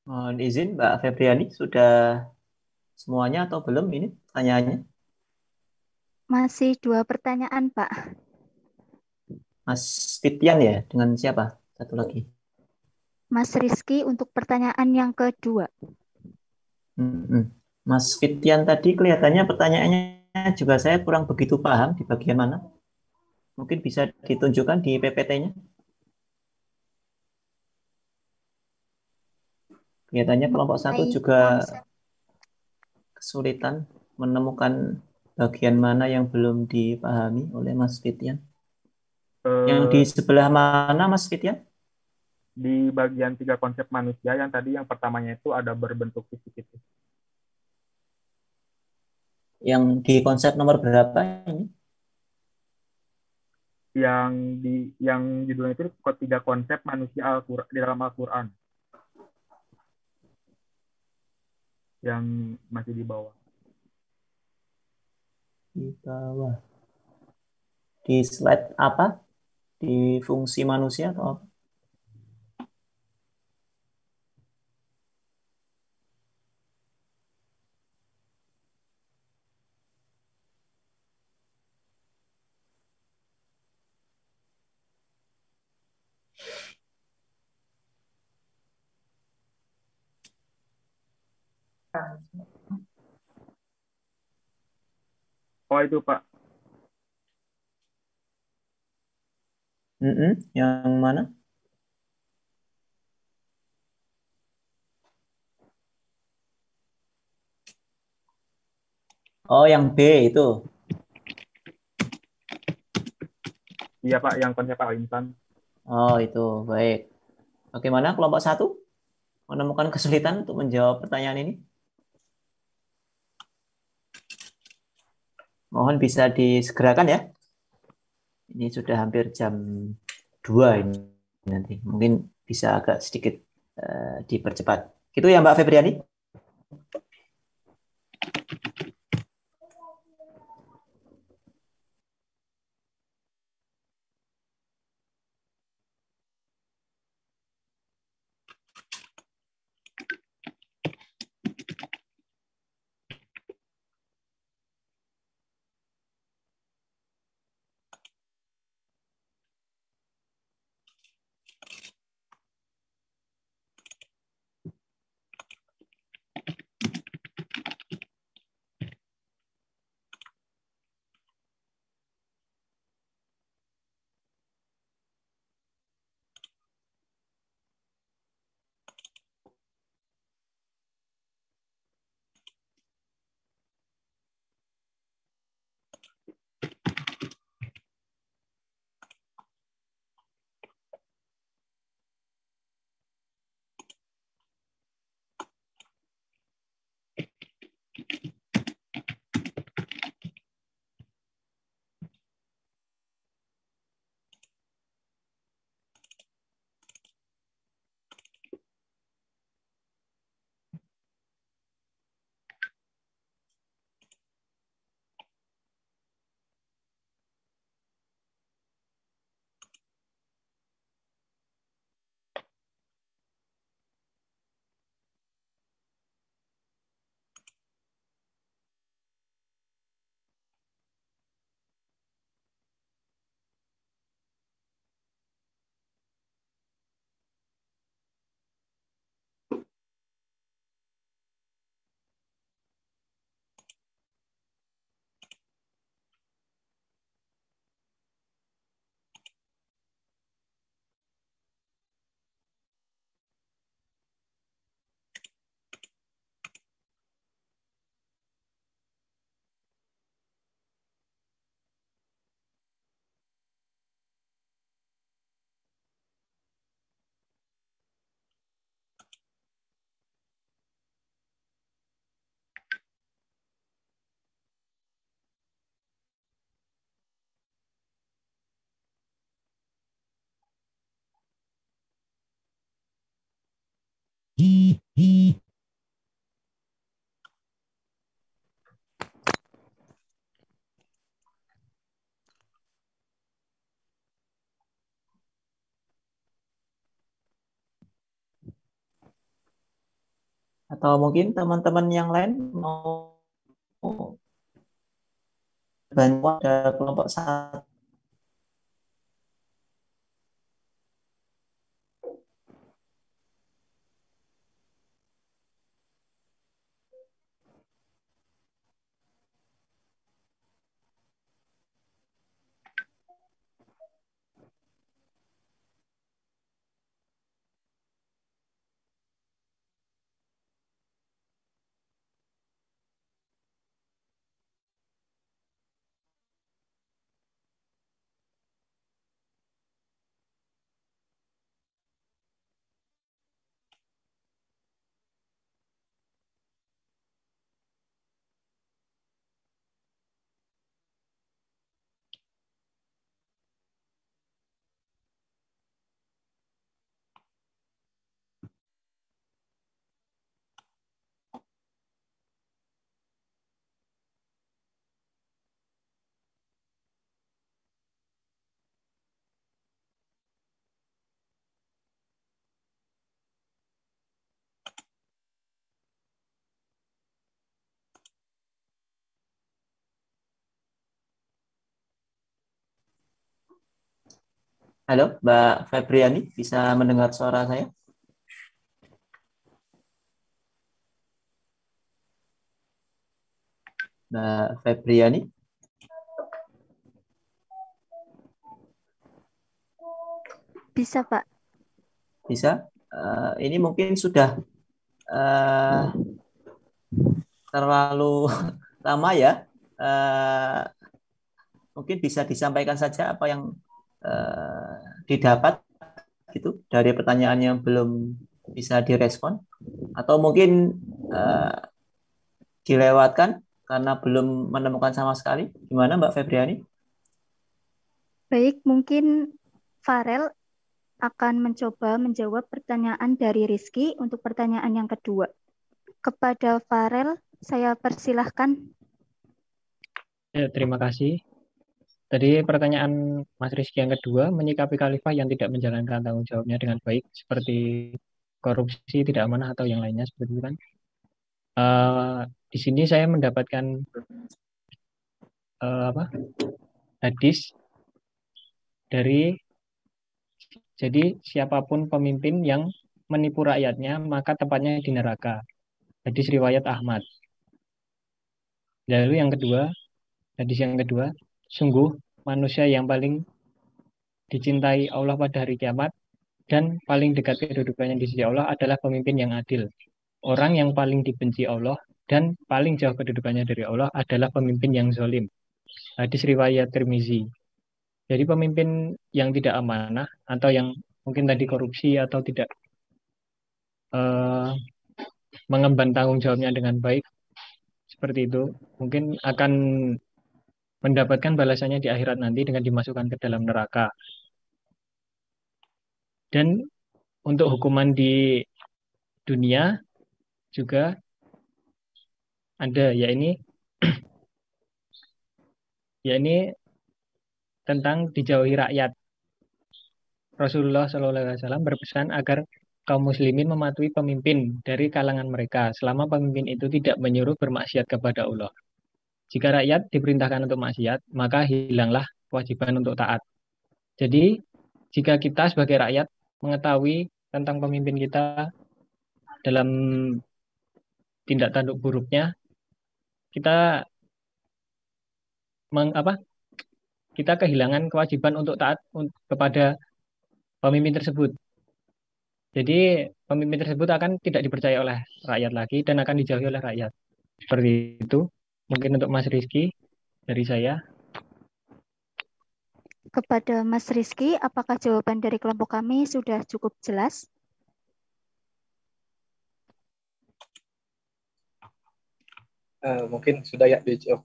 Mohon izin Mbak Febriani, sudah semuanya atau belum ini pertanyaannya? Masih 2 pertanyaan, Pak. Mas Fitian ya, dengan siapa? Satu lagi. Mas Rizky untuk pertanyaan yang kedua. Mas Fitian tadi kelihatannya pertanyaannya juga saya kurang begitu paham di bagian mana. Mungkin bisa ditunjukkan di PPT-nya. Kelihatannya kelompok 1 juga kesulitan menemukan bagian mana yang belum dipahami oleh Mas Fitian. Yang di sebelah mana Mas Fitian? Di bagian 3 konsep manusia yang tadi yang pertamanya itu ada berbentuk fisik itu. Yang di konsep nomor berapa ini? Yang judulnya itu 3 konsep manusia di dalam Al-Quran. Yang masih di bawah. Di bawah. Di slide apa? Di fungsi manusia atau apa? Oh itu Pak. Yang mana? Oh, yang B itu. Iya Pak, yang konsep al-insan. Oh, itu. Baik. Bagaimana kelompok 1 menemukan kesulitan untuk menjawab pertanyaan ini? Mohon bisa disegerakan ya. Ini sudah hampir jam 2 ini nanti. Mungkin bisa agak sedikit dipercepat. Gitu ya Mbak Febriani? Atau mungkin teman-teman yang lain mau bantu ada kelompok 1. Halo, Mbak Febriani, bisa mendengar suara saya? Mbak Febriani? Bisa, Pak. Bisa? Ini mungkin sudah terlalu lama ya. Mungkin bisa disampaikan saja apa yang didapat gitu dari pertanyaan yang belum bisa direspon, atau mungkin dilewatkan karena belum menemukan sama sekali. Gimana Mbak Febriani? Baik, mungkin Farel akan mencoba menjawab pertanyaan dari Rizky untuk pertanyaan yang kedua. Kepada Farel, saya persilahkan. Ya, terima kasih. Tadi pertanyaan Mas Rizky yang kedua, menyikapi khalifah yang tidak menjalankan tanggung jawabnya dengan baik, seperti korupsi, tidak amanah, atau yang lainnya, seperti itu kan. Di sini saya mendapatkan hadis dari, jadi siapapun pemimpin yang menipu rakyatnya, maka tempatnya di neraka. Hadis riwayat Ahmad. Lalu yang kedua, hadis yang kedua, sungguh manusia yang paling dicintai Allah pada hari kiamat dan paling dekat kedudukannya di sisi Allah adalah pemimpin yang adil. Orang yang paling dibenci Allah dan paling jauh kedudukannya dari Allah adalah pemimpin yang zalim. Hadis riwayat Tirmizi. Jadi pemimpin yang tidak amanah atau yang mungkin tadi korupsi atau tidak mengemban tanggung jawabnya dengan baik, seperti itu, mungkin akan mendapatkan balasannya di akhirat nanti dengan dimasukkan ke dalam neraka. Dan untuk hukuman di dunia juga ada, yakni tentang dijauhi rakyat. Rasulullah SAW berpesan agar kaum muslimin mematuhi pemimpin dari kalangan mereka selama pemimpin itu tidak menyuruh bermaksiat kepada Allah. Jika rakyat diperintahkan untuk maksiat, maka hilanglah kewajiban untuk taat. Jadi, jika kita sebagai rakyat mengetahui tentang pemimpin kita dalam tindak tanduk buruknya, kita kita kehilangan kewajiban untuk taat kepada pemimpin tersebut. Jadi pemimpin tersebut akan tidak dipercaya oleh rakyat lagi dan akan dijauhi oleh rakyat. Seperti itu. Mungkin untuk Mas Rizky dari saya. Kepada Mas Rizky, apakah jawaban dari kelompok kami sudah cukup jelas? Mungkin sudah ya dijawab.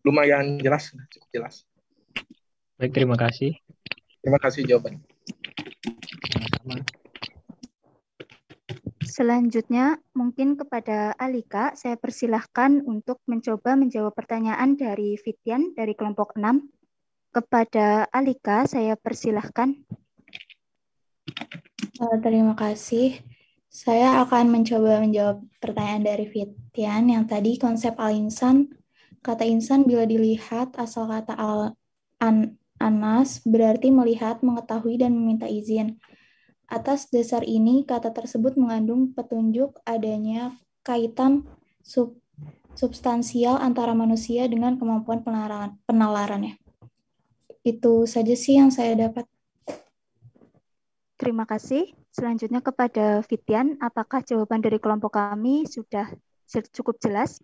Lumayan jelas, cukup jelas. Baik, terima kasih. Terima kasih jawaban. Sama-sama. Selanjutnya, mungkin kepada Alika, saya persilahkan untuk mencoba menjawab pertanyaan dari Fitian dari kelompok 6. Kepada Alika, saya persilahkan. Terima kasih. Saya akan mencoba menjawab pertanyaan dari Fitian yang tadi konsep al-insan. Kata insan bila dilihat asal kata anas berarti melihat, mengetahui, dan meminta izin. Atas dasar ini, kata tersebut mengandung petunjuk adanya kaitan substansial antara manusia dengan kemampuan penalarannya. Itu saja sih yang saya dapat. Terima kasih. Selanjutnya kepada Fitian, apakah jawaban dari kelompok kami sudah cukup jelas?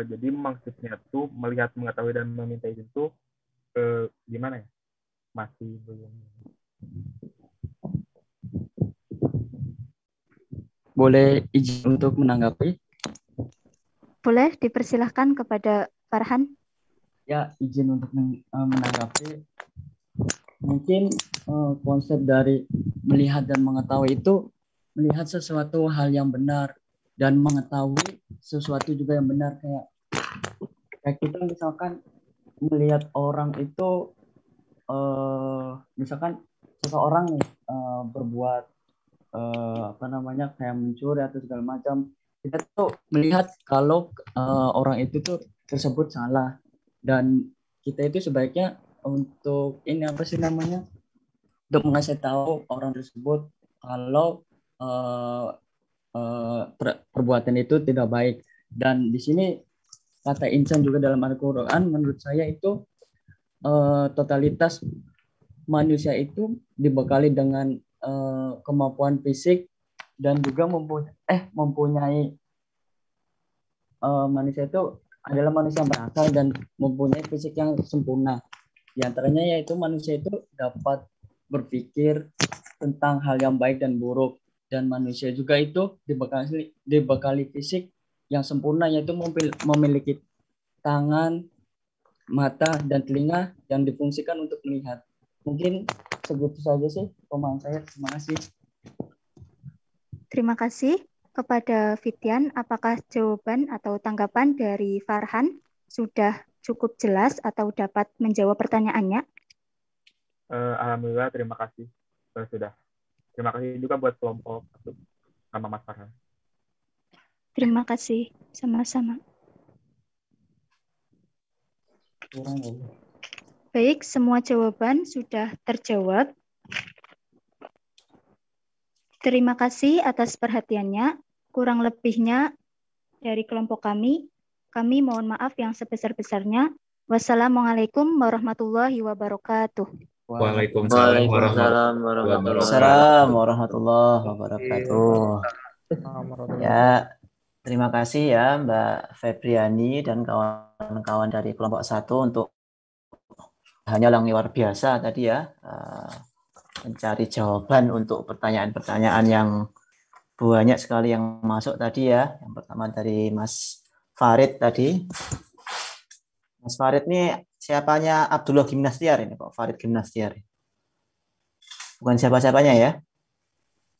Jadi maksudnya tuh melihat, mengetahui, dan meminta izin tuh gimana ya? Masih belum. Boleh izin untuk menanggapi? Boleh, dipersilahkan kepada Farhan. Ya, izin untuk menanggapi. Mungkin konsep dari melihat dan mengetahui itu melihat sesuatu hal yang benar dan mengetahui sesuatu juga yang benar, kayak kita misalkan melihat orang itu misalkan seseorang nih berbuat kayak mencuri atau segala macam, kita tuh melihat kalau orang itu tuh tersebut salah dan kita itu sebaiknya untuk untuk mengasih tahu orang tersebut kalau perbuatan itu tidak baik. Dan di sini kata insan juga dalam Al-Quran menurut saya itu totalitas manusia itu dibekali dengan kemampuan fisik dan juga mempunyai manusia itu adalah manusia yang berakal dan mempunyai fisik yang sempurna. Di antaranya yaitu manusia itu dapat berpikir tentang hal yang baik dan buruk, dan manusia juga itu dibekali fisik yang sempurna, yaitu memiliki tangan, mata, dan telinga yang difungsikan untuk melihat. Mungkin segitu saja sih pemahaman saya. Terima kasih. Terima kasih kepada Fitian. Apakah jawaban atau tanggapan dari Farhan sudah cukup jelas atau dapat menjawab pertanyaannya? Alhamdulillah, terima kasih. Sudah. Terima kasih juga buat kelompok sama Mas Farhan. Terima kasih. Sama-sama. Baik, semua jawaban sudah terjawab. Terima kasih atas perhatiannya. Kurang lebihnya dari kelompok kami mohon maaf yang sebesar-besarnya. Wassalamualaikum warahmatullahi wabarakatuh. Waalaikumsalam warahmatullahi wabarakatuh. Ya, terima kasih ya Mbak Febriani dan kawan-kawan dari kelompok 1 untuk hanya yang luar biasa tadi ya, mencari jawaban untuk pertanyaan-pertanyaan yang banyak sekali yang masuk tadi ya. Yang pertama dari Mas Farid tadi. Mas Farid ini siapanya Abdullah Gimnastiar ini, Pak Farid Gimnastiar. Bukan siapa-siapanya ya.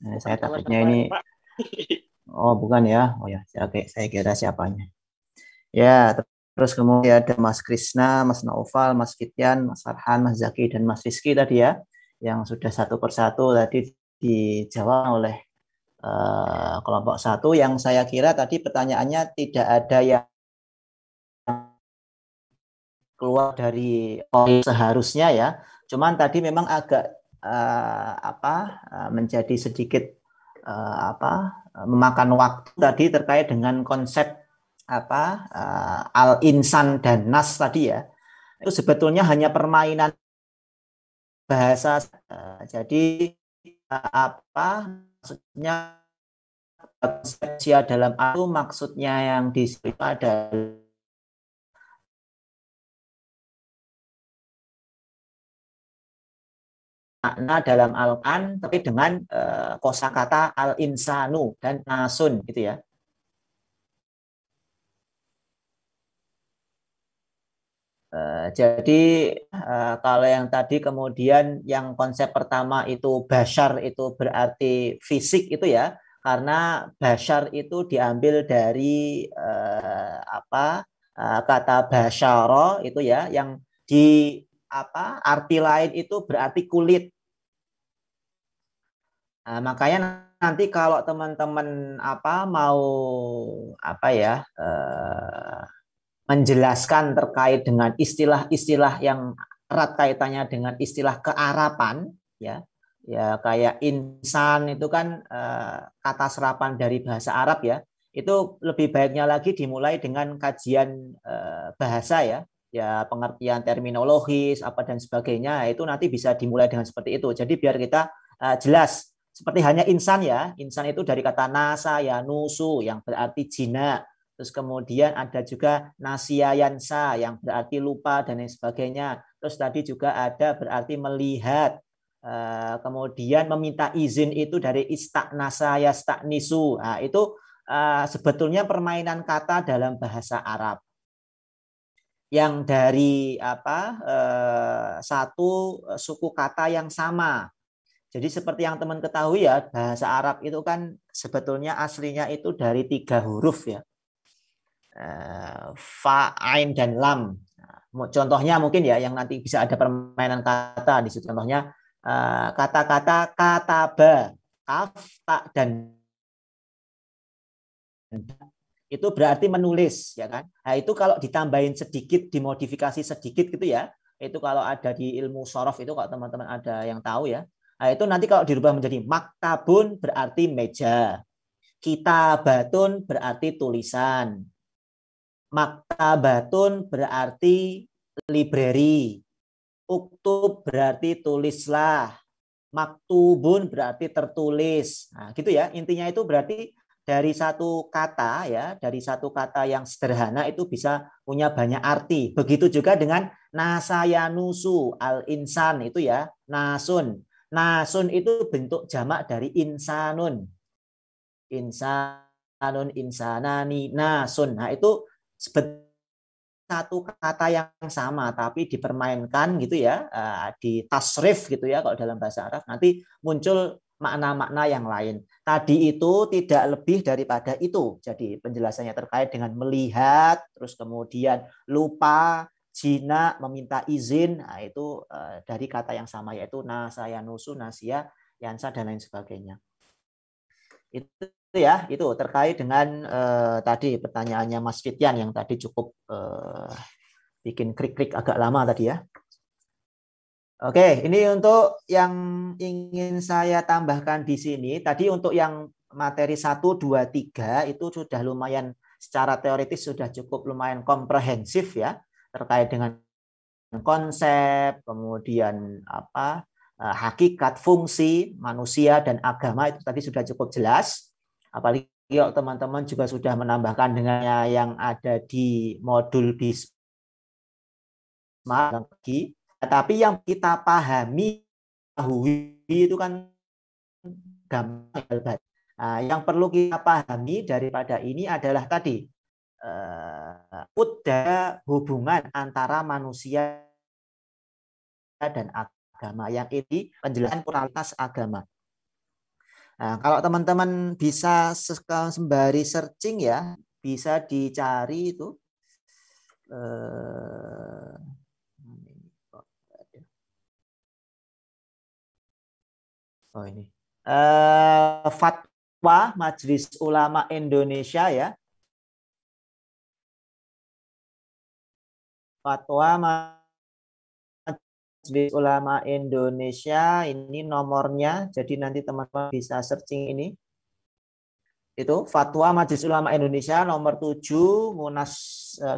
Nah, saya takutnya ini. Oh, bukan ya. Oh ya, oke, saya kira siapanya. Ya, terus kemudian ada Mas Krisna, Mas Naufal, Mas Fitian, Mas Farhan, Mas Zaki, dan Mas Rizky tadi ya, yang sudah satu persatu tadi dijawab oleh kelompok 1. Yang saya kira tadi pertanyaannya tidak ada yang keluar dari seharusnya ya. Cuman tadi memang agak menjadi sedikit memakan waktu tadi terkait dengan konsep al-insan dan nas tadi ya. Itu sebetulnya hanya permainan bahasa. Jadi maksudnya konsepsi dalam itu maksudnya yang disebut adalah makna dalam Al-Quran tapi dengan kosakata al-insanu dan nasun gitu ya. Jadi kalau yang tadi kemudian yang konsep pertama itu bashar itu berarti fisik itu ya, karena bashar itu diambil dari kata basyara itu ya, yang di arti lain itu berarti kulit. Nah, makanya nanti kalau teman-teman mau menjelaskan terkait dengan istilah-istilah yang erat kaitannya dengan istilah kearapan ya kayak insan itu kan kata serapan dari bahasa Arab ya, itu lebih baiknya lagi dimulai dengan kajian bahasa ya pengertian terminologis apa dan sebagainya, itu nanti bisa dimulai dengan seperti itu. Jadi biar kita jelas, seperti hanya insan ya, insan itu dari kata nasa ya nusu yang berarti jinak. Terus kemudian ada juga nasiyayansa yang berarti lupa dan lain sebagainya. Terus tadi juga ada berarti melihat. Kemudian meminta izin itu dari istaknasa yastaknisu. Nah, itu sebetulnya permainan kata dalam bahasa Arab. Yang dari satu suku kata yang sama. Jadi seperti yang teman ketahui ya, bahasa Arab itu kan sebetulnya aslinya itu dari 3 huruf ya. Fa, ain, dan lam. Contohnya mungkin ya yang nanti bisa ada permainan kata di situ. Contohnya kata-kata kataba, kaf, ta, dan itu berarti menulis ya kan. Nah, itu kalau ditambahin sedikit, dimodifikasi sedikit gitu ya. Itu kalau ada di ilmu shorof itu kalau teman-teman ada yang tahu ya. Nah, itu nanti kalau dirubah menjadi maktabun berarti meja. Kitabatun berarti tulisan. Maktabatun berarti library. Uktub berarti tulislah. Maktubun berarti tertulis. Nah, gitu ya. Intinya itu berarti dari satu kata ya, dari satu kata yang sederhana itu bisa punya banyak arti. Begitu juga dengan nasayanusu al-insan itu ya, nasun. Nasun itu bentuk jamak dari insanun. Insanun, insanani, nasun. Nah, itu satu kata yang sama tapi dipermainkan gitu ya, di tasrif gitu ya kalau dalam bahasa Arab, nanti muncul makna-makna yang lain. Tadi itu tidak lebih daripada itu. Jadi penjelasannya terkait dengan melihat, terus kemudian lupa, jina, meminta izin, nah itu dari kata yang sama yaitu nasayanusu, nasia, yansa dan lain sebagainya. Itu ya, itu terkait dengan tadi pertanyaannya Mas Fityan yang tadi cukup bikin krik-krik agak lama tadi ya. Oke, ini untuk yang ingin saya tambahkan di sini. Tadi untuk yang materi 1, 2, 3 itu sudah lumayan secara teoritis sudah cukup lumayan komprehensif ya, terkait dengan konsep, kemudian apa, hakikat, fungsi manusia dan agama itu tadi sudah cukup jelas. Apalagi kalau teman-teman juga sudah menambahkan dengan yang ada di modul Bisma lagi. Tapi yang kita pahami itu kan gampang. Nah, yang perlu kita pahami daripada ini adalah tadi ada hubungan antara manusia dan agama. Yang ini penjelasan pluralitas agama. Nah, kalau teman-teman bisa sembari searching ya, bisa dicari itu oh ini Fatwa Majelis Ulama Indonesia ya. Fatwa Majelis Ulama Indonesia, ini nomornya, jadi nanti teman-teman bisa searching ini. Itu Fatwa Majelis Ulama Indonesia nomor 7 Munas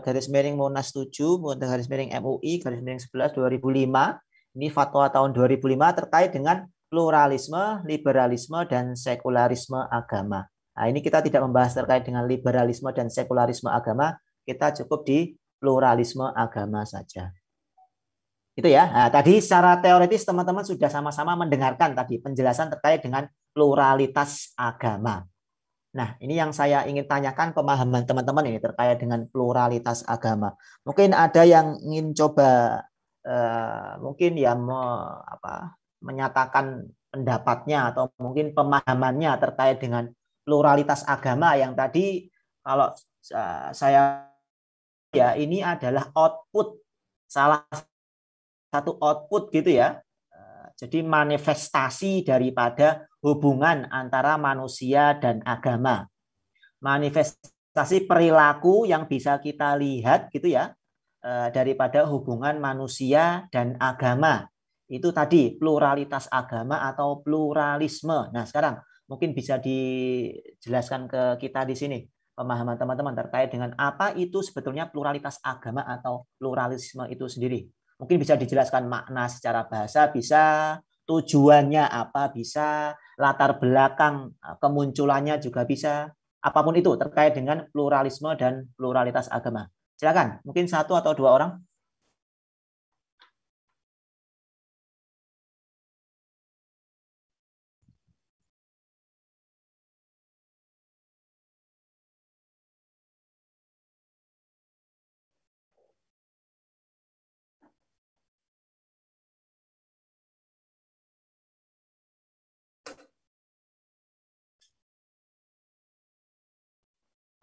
garis miring Munas 7 garis miring MUI garis miring 11 2005. Ini fatwa tahun 2005 terkait dengan pluralisme, liberalisme dan sekularisme agama. Nah, ini kita tidak membahas terkait dengan liberalisme dan sekularisme agama, kita cukup di pluralisme agama saja. Itu ya. Nah, tadi secara teoritis teman-teman sudah sama-sama mendengarkan tadi penjelasan terkait dengan pluralitas agama. Nah, ini yang saya ingin tanyakan pemahaman teman-teman ini terkait dengan pluralitas agama. Mungkin ada yang ingin coba mungkin ya menyatakan pendapatnya atau mungkin pemahamannya terkait dengan pluralitas agama yang tadi kalau saya ya ini adalah output, salah satu output gitu ya. Jadi manifestasi daripada hubungan antara manusia dan agama. Manifestasi perilaku yang bisa kita lihat gitu ya daripada hubungan manusia dan agama. Itu tadi pluralitas agama atau pluralisme. Nah, sekarang mungkin bisa dijelaskan ke kita di sini pemahaman teman-teman terkait dengan apa itu sebetulnya pluralitas agama atau pluralisme itu sendiri. Mungkin bisa dijelaskan makna secara bahasa, bisa tujuannya apa, bisa latar belakang kemunculannya juga bisa. Apapun itu terkait dengan pluralisme dan pluralitas agama. Silakan, mungkin 1 atau 2 orang.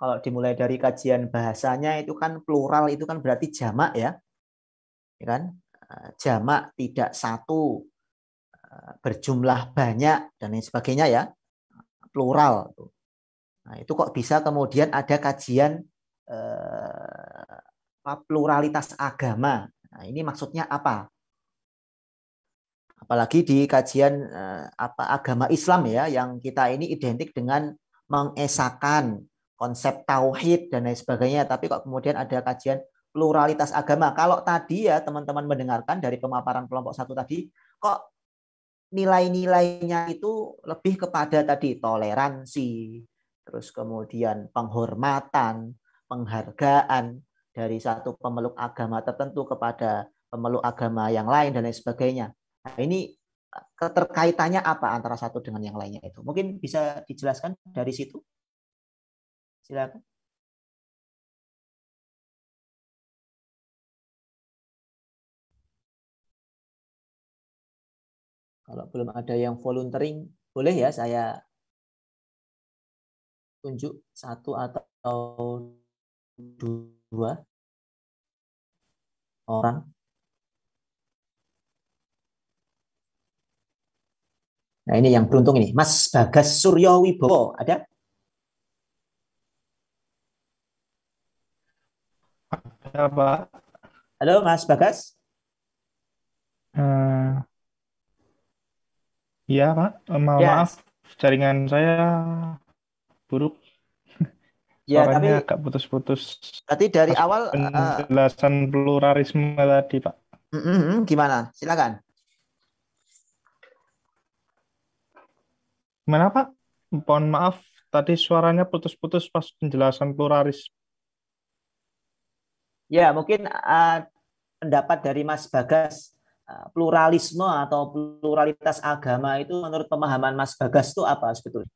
Kalau dimulai dari kajian bahasanya itu kan plural itu kan berarti jamak ya. Ya kan? Jamak tidak satu, berjumlah banyak dan lain sebagainya ya. Plural. Nah, itu kok bisa kemudian ada kajian pluralitas agama. Nah, ini maksudnya apa? Apalagi di kajian agama Islam ya, yang kita ini identik dengan mengesahkan konsep tauhid dan lain sebagainya, tapi kok kemudian ada kajian pluralitas agama. Kalau tadi ya teman-teman mendengarkan dari pemaparan kelompok 1 tadi, kok nilai-nilainya itu lebih kepada tadi toleransi, terus kemudian penghormatan, penghargaan dari satu pemeluk agama tertentu kepada pemeluk agama yang lain dan lain sebagainya. Nah, ini keterkaitannya apa antara satu dengan yang lainnya itu? Mungkin bisa dijelaskan dari situ? Silakan. Kalau belum ada yang volunteering, boleh ya saya tunjuk 1 atau 2 orang. Nah, ini yang beruntung ini. Mas Bagas Suryo Wibowo, ada? Ya, Pak. Halo, Mas Bagas. Iya, Pak. Maaf, jaringan saya buruk. Ya, Suaranya tapi agak putus-putus. berarti dari awal penjelasan pluralisme tadi, Pak. Gimana? Silakan. Gimana, Pak? Mohon maaf, tadi suaranya putus-putus pas penjelasan pluralisme. Ya, mungkin pendapat dari Mas Bagas, pluralisme atau pluralitas agama itu menurut pemahaman Mas Bagas itu apa sebetulnya?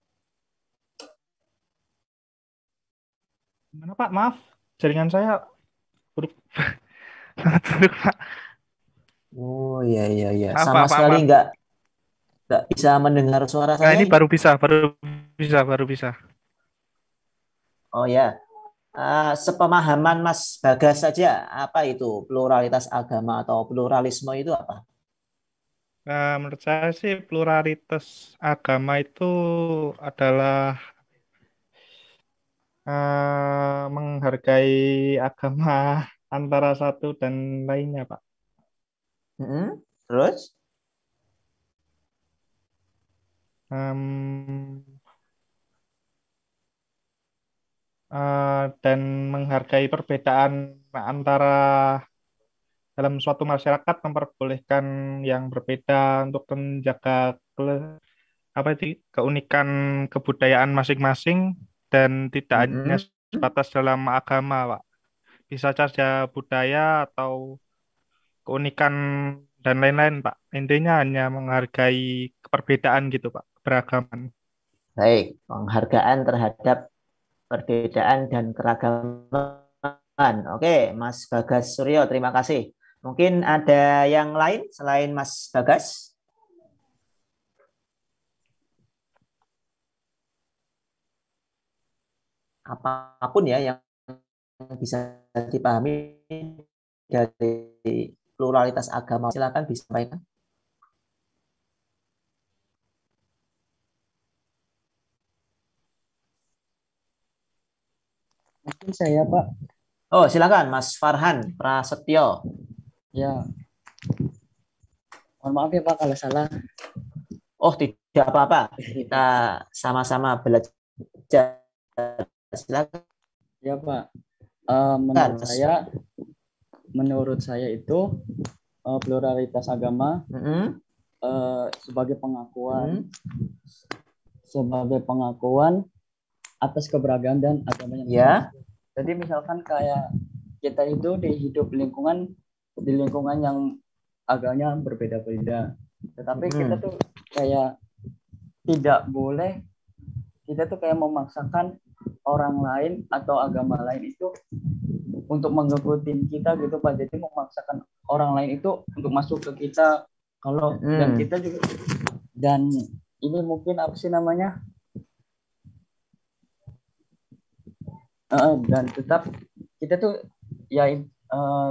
Gimana, Pak? Maaf, jaringan saya buruk. Sangat buruk, Pak. Oh, iya. Maaf, Sama Pak, sekali maaf. nggak bisa mendengar suara Nah, saya. ini baru bisa. Oh ya. Sepemahaman Mas Bagas saja, apa itu pluralitas agama atau pluralisme itu apa? Menurut saya sih pluralitas agama itu adalah menghargai agama antara satu dan lainnya, Pak. Terus? Dan menghargai perbedaan antara dalam suatu masyarakat, memperbolehkan yang berbeda untuk menjaga keunikan kebudayaan masing-masing dan tidak hanya sebatas dalam agama, Pak. Bisa saja budaya atau keunikan dan lain-lain, Pak. Intinya hanya menghargai perbedaan gitu, Pak, beragaman. Baik, penghargaan terhadap perbedaan dan keragaman. Oke, Mas Bagas Suryo, terima kasih. Mungkin ada yang lain selain Mas Bagas? Apapun ya yang bisa dipahami dari pluralitas agama, silakan disampaikan. Mungkin saya, Pak. Oh, silakan Mas Farhan Prasetyo. Ya. Mohon maaf ya, Pak, kalau salah. Oh, tidak apa-apa. Kita sama-sama belajar. Silakan. Ya, Pak. Menurut saya itu pluralitas agama sebagai pengakuan atas keberagaman dan agamanya. Ya. Jadi misalkan kayak kita itu hidup di lingkungan yang agamanya berbeda-beda. Tetapi kita tuh kayak tidak boleh, kita tuh kayak memaksakan orang lain atau agama lain itu untuk mengikuti kita gitu, Pak. Jadi memaksakan orang lain itu untuk masuk ke kita, kalau dan kita juga, dan ini mungkin apa sih namanya, dan tetap kita tuh ya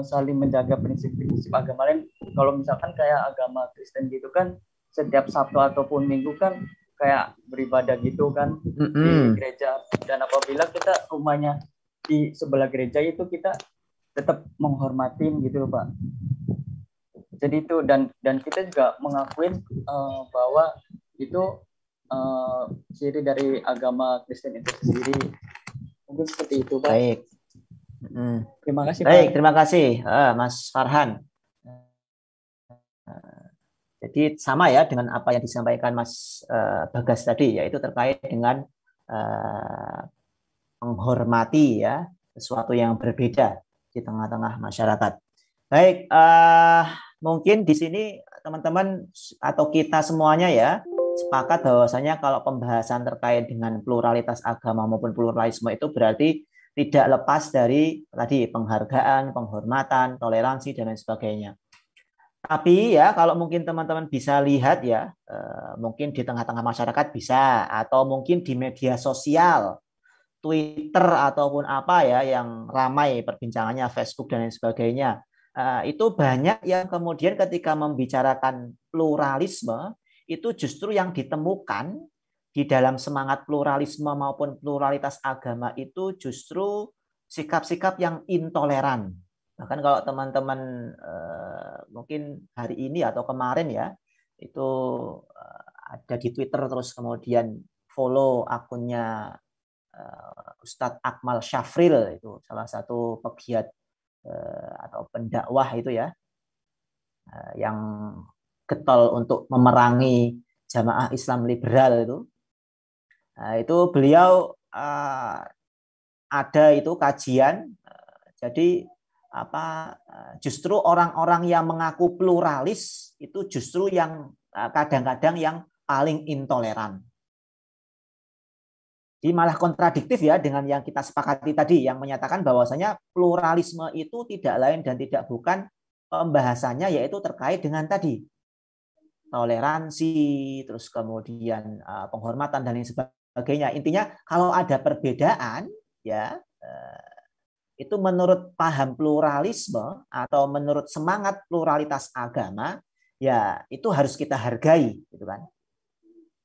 saling menjaga prinsip-prinsip agama lain. Kalau misalkan kayak agama Kristen gitu kan, setiap Sabtu ataupun Minggu kan kayak beribadah gitu kan di gereja, dan apabila kita rumahnya di sebelah gereja itu kita tetap menghormatin gitu, Pak. Jadi itu, dan kita juga mengakuin bahwa itu ciri dari agama Kristen itu sendiri. Mungkin seperti itu, Pak. Baik. Terima kasih, Baik, Pak. terima kasih Mas Farhan. Jadi sama ya dengan apa yang disampaikan Mas Bagas tadi, yaitu terkait dengan menghormati ya sesuatu yang berbeda di tengah-tengah masyarakat. Baik, mungkin di sini teman-teman atau kita semuanya ya sepakat bahwasanya kalau pembahasan terkait dengan pluralitas agama maupun pluralisme itu berarti tidak lepas dari tadi penghargaan, penghormatan, toleransi dan lain sebagainya. Tapi ya kalau mungkin teman-teman bisa lihat ya, mungkin di tengah-tengah masyarakat bisa, atau mungkin di media sosial, Twitter ataupun apa ya yang ramai perbincangannya, Facebook dan lain sebagainya. Itu banyak yang kemudian ketika membicarakan pluralisme, itu justru yang ditemukan di dalam semangat pluralisme maupun pluralitas agama itu justru sikap-sikap yang intoleran. Bahkan kalau teman-teman mungkin hari ini atau kemarin ya, itu ada di Twitter terus kemudian follow akunnya Ustadz Akmal Syafril, itu salah satu pegiat atau pendakwah itu ya, yang getol untuk memerangi jamaah Islam liberal itu. Itu beliau ada itu kajian, jadi justru orang-orang yang mengaku pluralis itu justru yang kadang-kadang yang paling intoleran. Jadi malah kontradiktif ya dengan yang kita sepakati tadi yang menyatakan bahwasanya pluralisme itu tidak lain dan tidak bukan pembahasannya yaitu terkait dengan tadi toleransi, terus kemudian penghormatan dan lain sebagainya. Intinya kalau ada perbedaan ya itu menurut paham pluralisme atau menurut semangat pluralitas agama, ya itu harus kita hargai, gitu kan.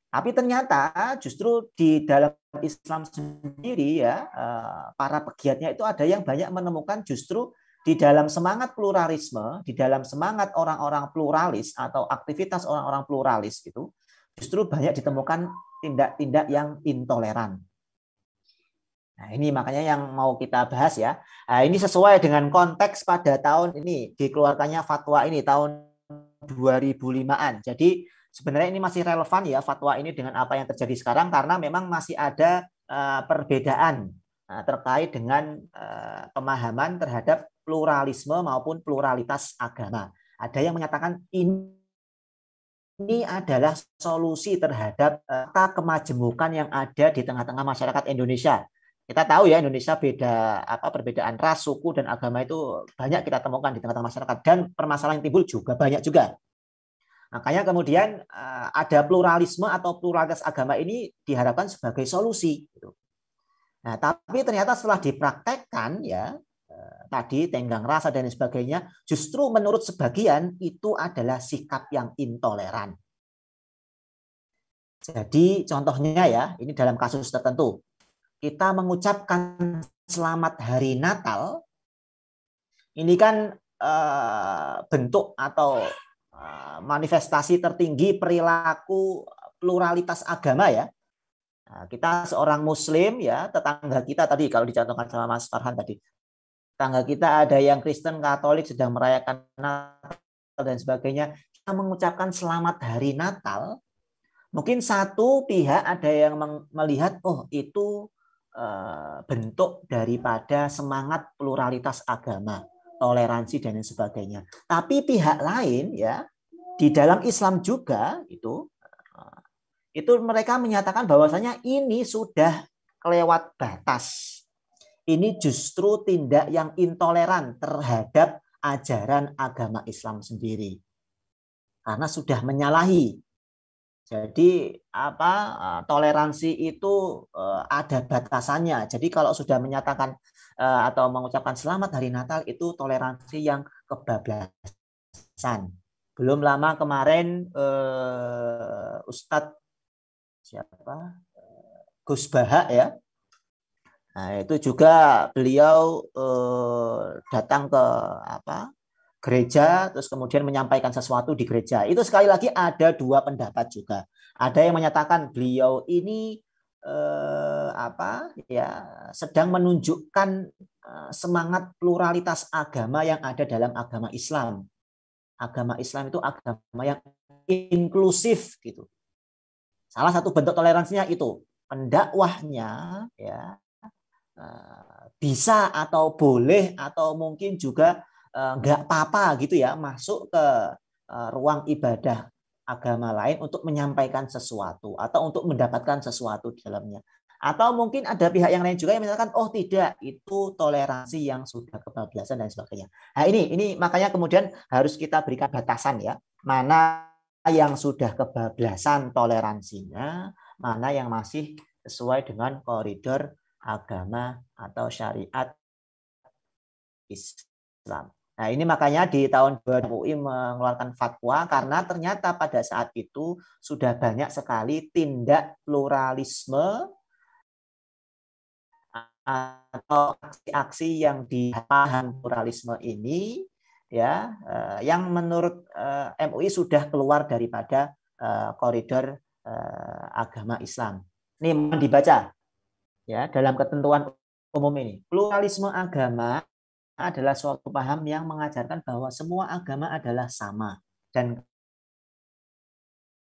Tapi ternyata justru di dalam Islam sendiri ya, para pegiatnya itu ada yang banyak menemukan justru di dalam semangat pluralisme, di dalam semangat orang-orang pluralis atau aktivitas orang-orang pluralis itu, justru banyak ditemukan tindak-tindak yang intoleran. Nah, ini makanya yang mau kita bahas ya. Nah, ini sesuai dengan konteks pada tahun ini dikeluarkannya fatwa ini tahun 2005-an. Jadi sebenarnya ini masih relevan ya fatwa ini dengan apa yang terjadi sekarang karena memang masih ada perbedaan terkait dengan pemahaman terhadap pluralisme maupun pluralitas agama. Ada yang menyatakan ini adalah solusi terhadap kemajemukan yang ada di tengah-tengah masyarakat Indonesia. Kita tahu ya Indonesia perbedaan ras, suku dan agama itu banyak kita temukan di tengah-tengah masyarakat dan permasalahan yang timbul juga banyak juga. Makanya kemudian ada pluralisme atau pluralitas agama ini diharapkan sebagai solusi. Nah, tapi ternyata setelah dipraktekkan ya tadi tenggang rasa dan sebagainya, justru menurut sebagian itu adalah sikap yang intoleran. Jadi contohnya ya, ini dalam kasus tertentu. Kita mengucapkan selamat hari Natal, ini kan bentuk atau manifestasi tertinggi perilaku pluralitas agama ya. Nah, kita seorang Muslim ya, tetangga kita tadi kalau dicontohkan sama Mas Farhan tadi, tetangga kita ada yang Kristen, Katolik sedang merayakan Natal dan sebagainya, kita mengucapkan selamat hari Natal. Mungkin satu pihak ada yang melihat, oh itu bentuk daripada semangat pluralitas agama, toleransi dan sebagainya. Tapi pihak lain ya di dalam Islam juga itu mereka menyatakan bahwasanya ini sudah kelewat batas. Ini justru tindak yang intoleran terhadap ajaran agama Islam sendiri. Karena sudah menyalahi. Jadi toleransi itu ada batasannya. Jadi kalau sudah menyatakan atau mengucapkan selamat hari Natal itu toleransi yang kebablasan. Belum lama kemarin Ustadz Gus Baha ya. Nah, itu juga beliau datang ke gereja, terus kemudian menyampaikan sesuatu di gereja. Itu sekali lagi ada dua pendapat juga. Ada yang menyatakan beliau ini sedang menunjukkan semangat pluralitas agama yang ada dalam agama Islam. Agama Islam itu agama yang inklusif gitu. Salah satu bentuk toleransinya itu pendakwahnya ya bisa atau boleh atau mungkin juga nggak apa-apa gitu ya masuk ke ruang ibadah agama lain untuk menyampaikan sesuatu atau untuk mendapatkan sesuatu di dalamnya. Atau mungkin ada pihak yang lain juga yang misalkan oh tidak, itu toleransi yang sudah kebablasan dan sebagainya. Nah ini makanya kemudian harus kita berikan batasan ya. Mana yang sudah kebablasan toleransinya, mana yang masih sesuai dengan koridor agama atau syariat Islam. Nah ini makanya di tahun 2000 UI mengeluarkan fatwa karena ternyata pada saat itu sudah banyak sekali tindak pluralisme atau aksi-aksi yang dipaham pluralisme ini ya yang menurut MUI sudah keluar daripada koridor agama Islam. Ini mohon dibaca ya dalam ketentuan umum ini. Pluralisme agama adalah suatu paham yang mengajarkan bahwa semua agama adalah sama dan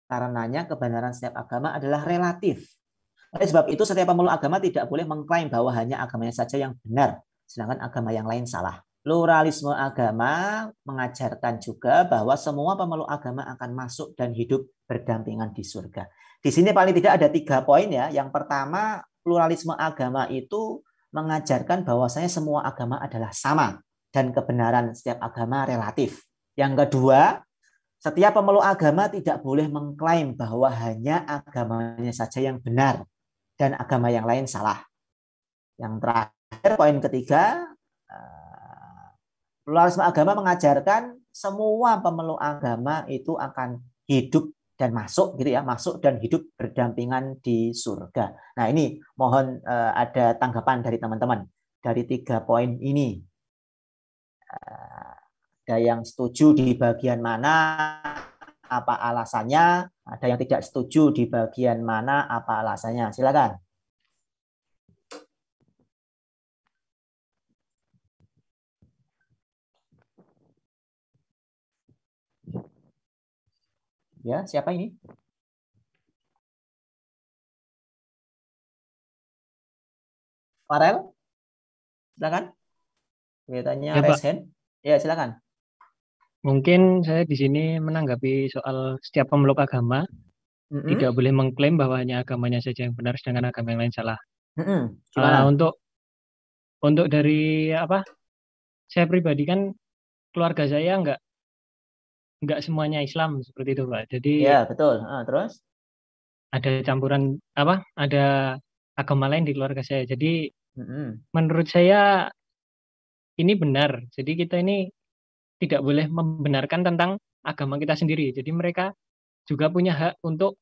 karenanya kebenaran setiap agama adalah relatif. Oleh sebab itu setiap pemeluk agama tidak boleh mengklaim bahwa hanya agamanya saja yang benar, sedangkan agama yang lain salah. Pluralisme agama mengajarkan juga bahwa semua pemeluk agama akan masuk dan hidup berdampingan di surga. Di sini paling tidak ada 3 poin ya. Yang pertama, pluralisme agama itu mengajarkan bahwasanya semua agama adalah sama dan kebenaran setiap agama relatif. Yang kedua, setiap pemeluk agama tidak boleh mengklaim bahwa hanya agamanya saja yang benar dan agama yang lain salah. Yang terakhir, poin ketiga, pluralisme agama mengajarkan semua pemeluk agama itu akan hidup dan masuk gitu ya, masuk dan hidup berdampingan di surga. Nah ini mohon ada tanggapan dari teman-teman dari 3 poin ini. Ada yang setuju di bagian mana, apa alasannya? Ada yang tidak setuju di bagian mana, apa alasannya? Silakan. Ya, siapa ini? Farel? Silakan. Kelihatannya Ya, Pak. raise hand. Ya, silakan. Mungkin saya di sini menanggapi soal setiap pemeluk agama tidak boleh mengklaim bahwa hanya agamanya saja yang benar sedangkan agama yang lain salah. Gimana? Untuk dari apa? Saya pribadi kan keluarga saya nggak semuanya Islam seperti itu, Pak. Jadi ya betul. Terus ada campuran apa? Ada agama lain di keluarga saya. Jadi menurut saya ini benar. Jadi kita ini tidak boleh membenarkan tentang agama kita sendiri. Jadi mereka juga punya hak untuk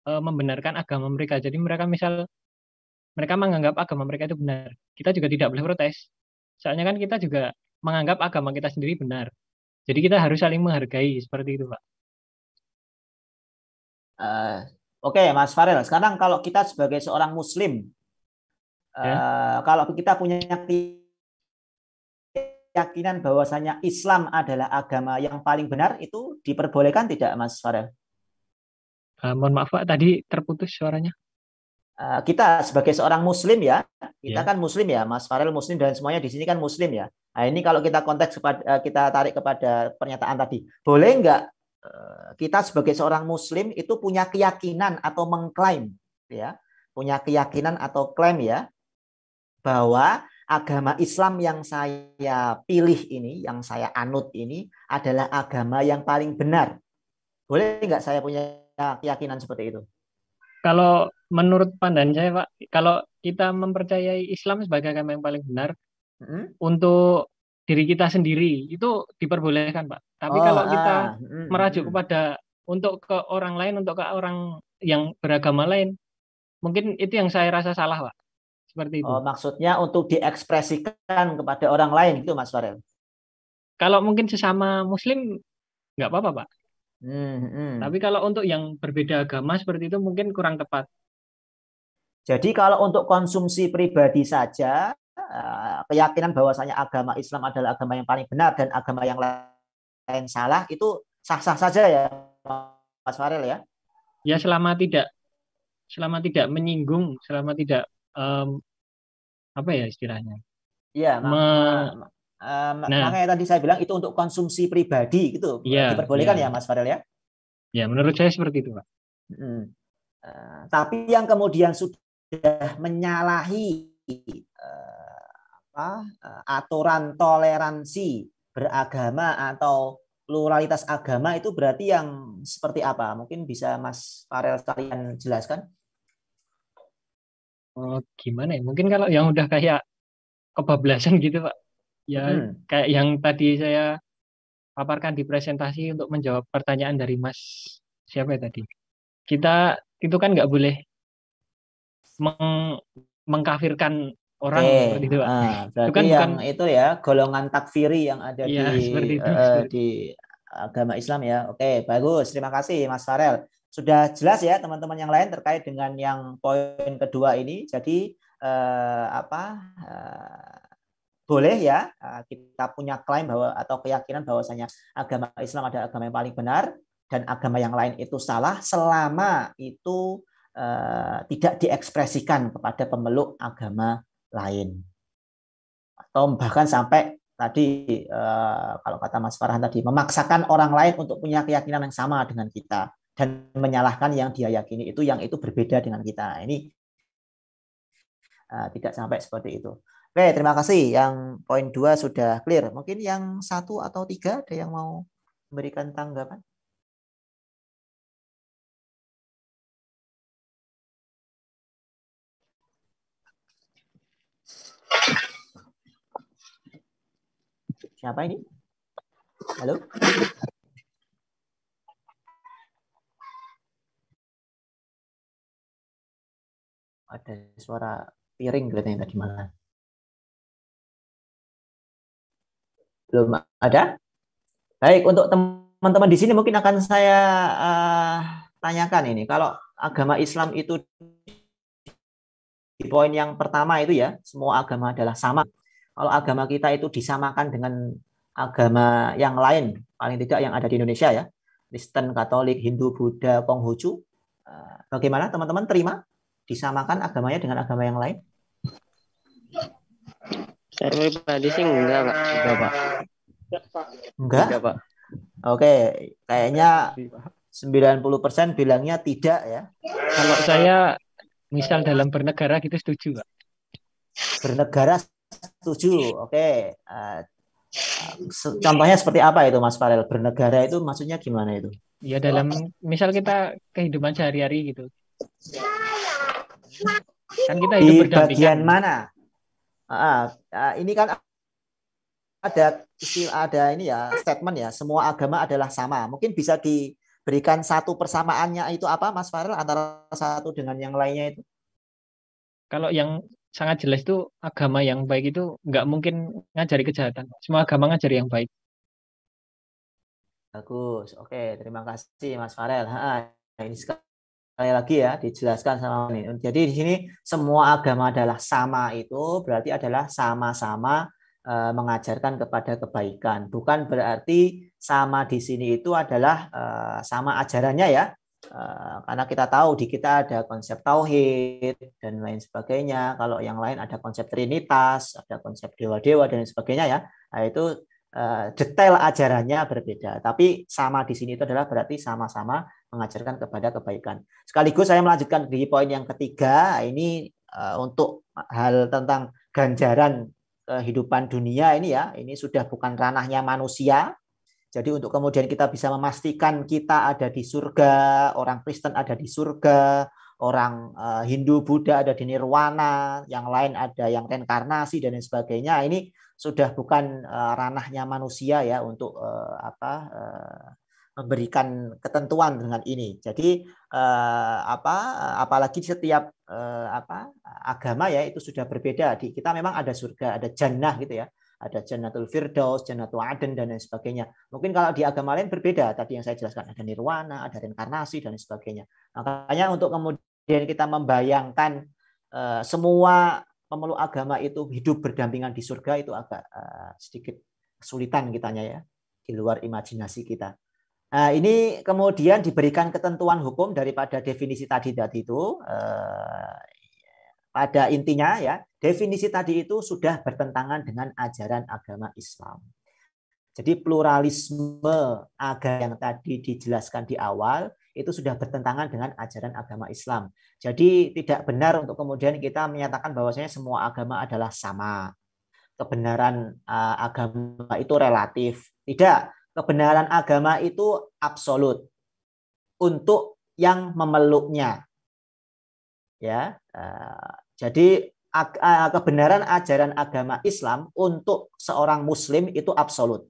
membenarkan agama mereka. Jadi mereka mereka menganggap agama mereka itu benar. Kita juga tidak boleh protes. Soalnya kan kita juga menganggap agama kita sendiri benar. Jadi kita harus saling menghargai seperti itu, Pak. Oke, Mas Farel. Sekarang kalau kita sebagai seorang Muslim, kalau kita punya keyakinan bahwasanya Islam adalah agama yang paling benar, itu diperbolehkan tidak, Mas Farel? Mohon maaf, Pak, tadi terputus suaranya. Kita sebagai seorang Muslim ya, kita kan Muslim ya, Mas Farel Muslim dan semuanya di sini kan Muslim ya. Nah ini kalau kita konteks kita tarik kepada pernyataan tadi, boleh nggak kita sebagai seorang Muslim itu punya keyakinan atau mengklaim ya, punya keyakinan atau klaim ya, bahwa agama Islam yang saya pilih ini, yang saya anut ini adalah agama yang paling benar. Boleh nggak saya punya keyakinan seperti itu? Kalau menurut pandangan saya, Pak, kalau kita mempercayai Islam sebagai agama yang paling benar, untuk diri kita sendiri itu diperbolehkan, Pak. Tapi kalau kita merajuk kepada untuk ke orang lain, untuk ke orang yang beragama lain, mungkin itu yang saya rasa salah, Pak. Seperti itu. Oh, maksudnya untuk diekspresikan kepada orang lain gitu, Mas Farel? Kalau mungkin sesama Muslim nggak apa-apa, Pak. Tapi kalau untuk yang berbeda agama seperti itu mungkin kurang tepat. Jadi kalau untuk konsumsi pribadi saja keyakinan bahwasanya agama Islam adalah agama yang paling benar dan agama yang lain salah, itu sah-sah saja ya Mas Farel ya? Ya selama tidak menyinggung, selama tidak apa ya istilahnya? Iya, Nah, makanya tadi saya bilang itu untuk konsumsi pribadi gitu, diperbolehkan ya Mas Farel ya? Ya, menurut saya seperti itu, Pak. Tapi yang kemudian sudah menyalahi aturan toleransi beragama atau pluralitas agama itu berarti yang seperti apa? Mungkin bisa Mas Farel sekalian jelaskan. Oh, gimana ya? Mungkin kalau yang udah kayak kebablasan gitu, Pak. Ya, kayak yang tadi saya paparkan di presentasi untuk menjawab pertanyaan dari Mas siapa ya tadi? Kita itu kan nggak boleh mengkafirkan orang seperti itu, Pak. Berarti itu kan yang bukan, itu ya golongan takfiri yang ada di agama Islam ya. Oke, bagus. Terima kasih Mas Farel. Sudah jelas ya teman-teman yang lain terkait dengan yang poin kedua ini. Jadi boleh ya kita punya klaim bahwa atau keyakinan bahwasanya agama Islam adalah agama yang paling benar dan agama yang lain itu salah selama itu tidak diekspresikan kepada pemeluk agama lain, atau bahkan sampai tadi kalau kata Mas Farhan tadi memaksakan orang lain untuk punya keyakinan yang sama dengan kita dan menyalahkan yang dia yakini itu yang itu berbeda dengan kita. Ini tidak sampai seperti itu. Oke, terima kasih. Yang poin 2 sudah clear. Mungkin yang 1 atau 3 ada yang mau memberikan tanggapan? Siapa ini? Halo? Ada suara piring kelihatannya tadi malam. Belum ada? Baik, untuk teman-teman di sini mungkin akan saya tanyakan ini. Kalau agama Islam itu di poin yang pertama itu ya, semua agama adalah sama. Kalau agama kita itu disamakan dengan agama yang lain, paling tidak yang ada di Indonesia ya, Kristen, Katolik, Hindu, Buddha, Konghucu, bagaimana teman-teman terima disamakan agamanya dengan agama yang lain? Saya pribadi sih enggak, Pak. Enggak, Pak. Oke, kayaknya 90% bilangnya tidak ya. Kalau saya misal dalam bernegara gitu setuju, Pak. Bernegara setuju. Oke. Contohnya seperti apa itu Mas Farel? Bernegara itu maksudnya gimana itu? Ya dalam misal kita kehidupan sehari-hari gitu. Kan kita hidup berdampingan. Di bagian mana? Ini kan ada ini ya statement ya, semua agama adalah sama. Mungkin bisa diberikan satu persamaannya itu apa Mas Farel antara satu dengan yang lainnya itu? Kalau yang sangat jelas itu agama yang baik itu nggak mungkin ngajari kejahatan. Semua agama ngajari yang baik. Bagus. Oke, terima kasih Mas Farel. Ini sekali lagi ya dijelaskan sama ini. Jadi di sini semua agama adalah sama itu berarti adalah sama-sama mengajarkan kepada kebaikan. Bukan berarti sama di sini itu adalah sama ajarannya ya. Karena kita tahu di kita ada konsep tauhid dan lain sebagainya. Kalau yang lain ada konsep trinitas, ada konsep dewa-dewa dan lain sebagainya ya. Nah, itu detail ajarannya berbeda. Tapi sama di sini itu adalah berarti sama-sama mengajarkan kepada kebaikan. Sekaligus saya melanjutkan di poin yang ketiga. Ini untuk hal tentang ganjaran kehidupan dunia ini ya. Ini sudah bukan ranahnya manusia. Jadi untuk kemudian kita bisa memastikan kita ada di surga, orang Kristen ada di surga, orang Hindu, Buddha ada di nirwana, yang lain ada yang reinkarnasi dan lain sebagainya. Ini sudah bukan ranahnya manusia ya untuk memberikan ketentuan dengan ini. Jadi apalagi setiap agama ya itu sudah berbeda. Di kita memang ada surga, ada jannah gitu ya. Ada Jannatul Firdaus, Jannatul Aden, dan lain sebagainya. Mungkin kalau di agama lain berbeda. Tadi yang saya jelaskan, ada nirwana, ada reinkarnasi, dan lain sebagainya. Makanya untuk kemudian kita membayangkan semua pemeluk agama itu hidup berdampingan di surga itu agak sedikit kesulitan kitanya ya, di luar imajinasi kita. Nah, ini kemudian diberikan ketentuan hukum daripada definisi tadi itu. Pada intinya ya, definisi tadi itu sudah bertentangan dengan ajaran agama Islam. Jadi pluralisme agama yang tadi dijelaskan di awal itu sudah bertentangan dengan ajaran agama Islam. Jadi tidak benar untuk kemudian kita menyatakan bahwasanya semua agama adalah sama. Kebenaran agama itu relatif. Tidak, kebenaran agama itu absolut untuk yang memeluknya. Ya, jadi kebenaran ajaran agama Islam untuk seorang Muslim itu absolut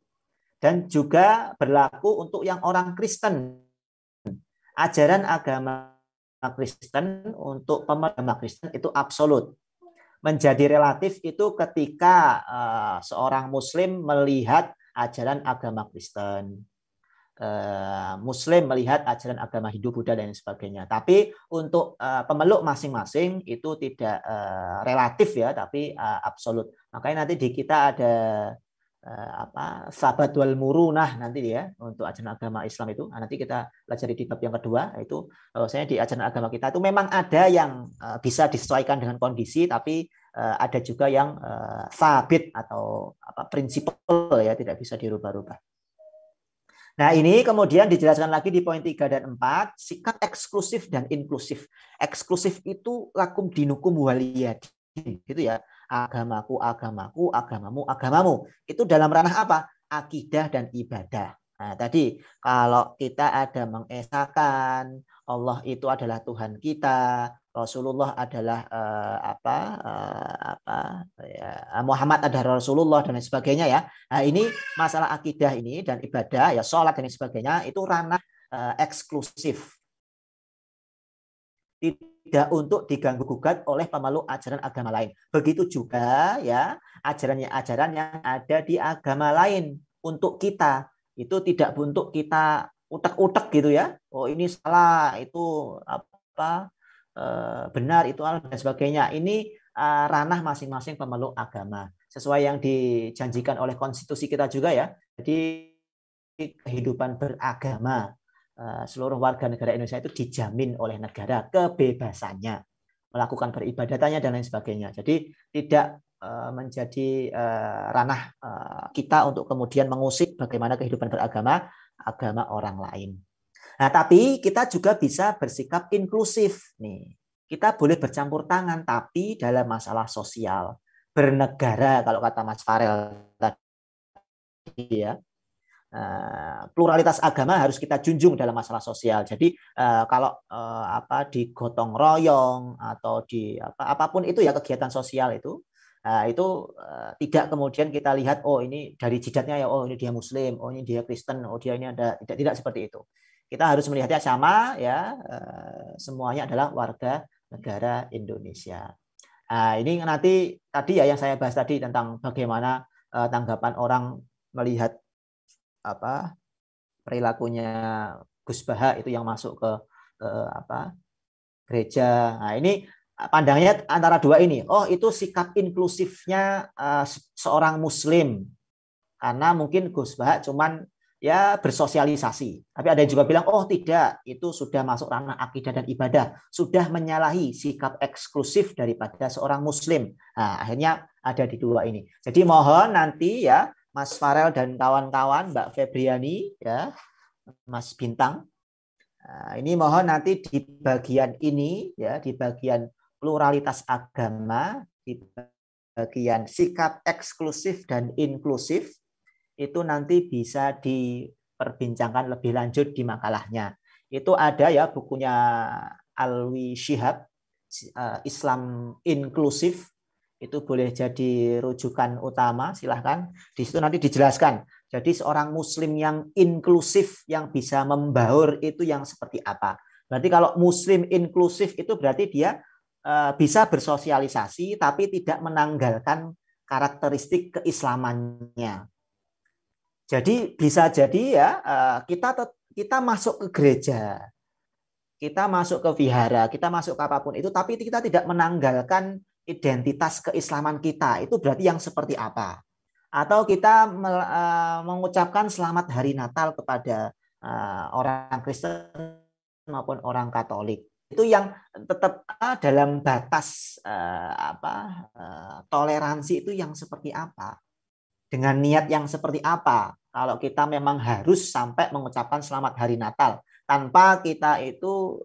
dan juga berlaku untuk yang orang Kristen. Ajaran agama Kristen untuk pemeluk agama Kristen itu absolut. Menjadi relatif itu ketika seorang Muslim melihat ajaran agama Kristen. Muslim melihat ajaran agama Hindu, Buddha dan sebagainya. Tapi untuk pemeluk masing-masing itu tidak relatif ya, tapi absolut. Makanya nanti di kita ada sabat wal murunah nanti ya untuk ajaran agama Islam itu. Nanti kita pelajari di bab yang kedua, yaitu saya di ajaran agama kita itu memang ada yang bisa disesuaikan dengan kondisi, tapi ada juga yang sabit atau prinsipal ya, tidak bisa dirubah-rubah. Nah, ini kemudian dijelaskan lagi di poin 3 dan 4, sikap eksklusif dan inklusif. Eksklusif itu lakum dinukum waliyadin, gitu ya. Agamaku, agamaku, agamamu, agamamu. Itu dalam ranah apa? Akidah dan ibadah. Nah, tadi kalau kita ada mengesahkan Allah itu adalah Tuhan kita, Rasulullah adalah Muhammad adalah Rasulullah dan lain sebagainya ya. Nah, ini masalah akidah ini dan ibadah ya, sholat dan lain sebagainya itu ranah eksklusif. Tidak untuk diganggu gugat oleh pemeluk ajaran agama lain. Begitu juga ya ajaran-ajaran yang ada di agama lain untuk kita itu tidak untuk kita utek-utek gitu ya. Oh ini salah, itu benar, itu dan sebagainya. Ini ranah masing-masing pemeluk agama sesuai yang dijanjikan oleh konstitusi kita juga ya. Jadi kehidupan beragama seluruh warga negara Indonesia itu dijamin oleh negara kebebasannya melakukan peribadatannya dan lain sebagainya. Jadi tidak menjadi ranah kita untuk kemudian mengusik bagaimana kehidupan beragama agama orang lain. Nah, tapi kita juga bisa bersikap inklusif nih. Kita boleh bercampur tangan, tapi dalam masalah sosial, bernegara kalau kata Mas Farel tadi ya. Pluralitas agama harus kita junjung dalam masalah sosial. Jadi kalau digotong royong atau di apapun itu ya kegiatan sosial itu tidak kemudian kita lihat oh ini dari jidatnya ya, oh ini dia Muslim, oh ini dia Kristen, oh dia ini ada, tidak seperti itu. Kita harus melihatnya sama ya, semuanya adalah warga negara Indonesia. Ini nanti tadi ya yang saya bahas tadi tentang bagaimana tanggapan orang melihat perilakunya Gus Baha itu yang masuk ke gereja. Nah, ini pandangnya antara dua ini. Oh, itu sikap inklusifnya seorang Muslim. Karena mungkin Gus Baha cuman ya bersosialisasi. Tapi ada yang juga bilang, oh tidak, itu sudah masuk ranah akidah dan ibadah. Sudah menyalahi sikap eksklusif daripada seorang Muslim. Nah, akhirnya ada di dua ini. Jadi mohon nanti ya, Mas Farel dan kawan-kawan, Mbak Febriani, ya, Mas Bintang, ini mohon nanti di bagian ini, ya, di bagian pluralitas agama, di bagian sikap eksklusif dan inklusif, itu nanti bisa diperbincangkan lebih lanjut di makalahnya. Itu ada ya bukunya Alwi Shihab, Islam Inklusif, itu boleh jadi rujukan utama, silahkan. Di situ nanti dijelaskan. Jadi seorang Muslim yang inklusif, yang bisa membaur itu yang seperti apa. Berarti kalau Muslim inklusif itu berarti dia bisa bersosialisasi, tapi tidak menanggalkan karakteristik keislamannya. Jadi bisa jadi ya kita masuk ke gereja, kita masuk ke vihara, kita masuk ke apapun itu, tapi kita tidak menanggalkan identitas keislaman kita itu berarti yang seperti apa? Atau kita mengucapkan selamat hari Natal kepada orang Kristen maupun orang Katolik. Itu yang tetap dalam batas toleransi itu yang seperti apa? Dengan niat yang seperti apa? Kalau kita memang harus sampai mengucapkan selamat hari Natal tanpa kita itu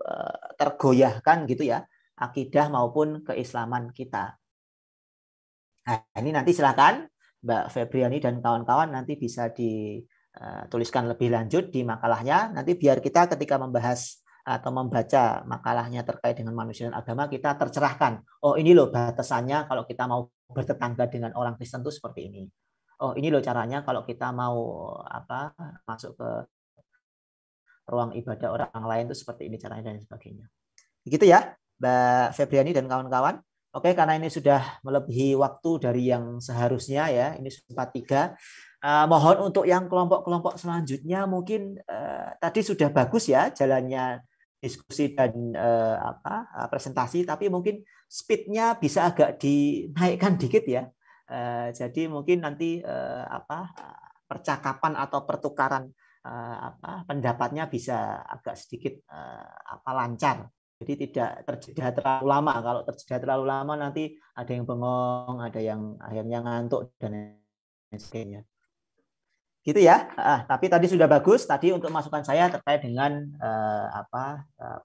tergoyahkan gitu ya, akidah maupun keislaman kita. Nah, ini nanti silakan Mbak Febriani dan kawan-kawan nanti bisa dituliskan lebih lanjut di makalahnya. Nanti biar kita ketika membahas atau membaca makalahnya terkait dengan manusia dan agama, kita tercerahkan. Oh, ini loh batasannya kalau kita mau bertetangga dengan orang Kristen itu seperti ini. Oh, ini loh caranya kalau kita mau masuk ke ruang ibadah orang lain itu seperti ini caranya dan sebagainya. Begitu ya, Mbak Febriani dan kawan-kawan. Oke, karena ini sudah melebihi waktu dari yang seharusnya ya, ini sempat 3. Mohon untuk yang kelompok-kelompok selanjutnya mungkin tadi sudah bagus ya jalannya diskusi dan presentasi, tapi mungkin speednya bisa agak dinaikkan dikit ya. Jadi mungkin nanti percakapan atau pertukaran pendapatnya bisa agak sedikit lancar. Jadi tidak terjeda terlalu lama. Kalau terjeda terlalu lama nanti ada yang bengong, ada yang akhirnya ngantuk dan lain sebagainya. Gitu ya. Tapi tadi sudah bagus. Tadi untuk masukan saya terkait dengan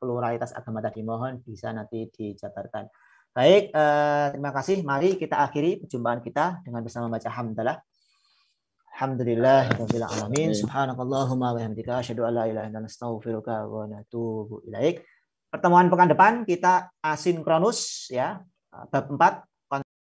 pluralitas agama tadi, mohon bisa nanti dijabarkan. Baik, terima kasih. Mari kita akhiri perjumpaan kita dengan bersama membaca hamdalah. Alhamdulillahirabbil alamin. Subhanakallahumma wa bihamdika asyhadu an la ilaha illa anta astaghfiruka wa atubu ilaik. Pertemuan pekan depan kita asinkronus ya, bab 4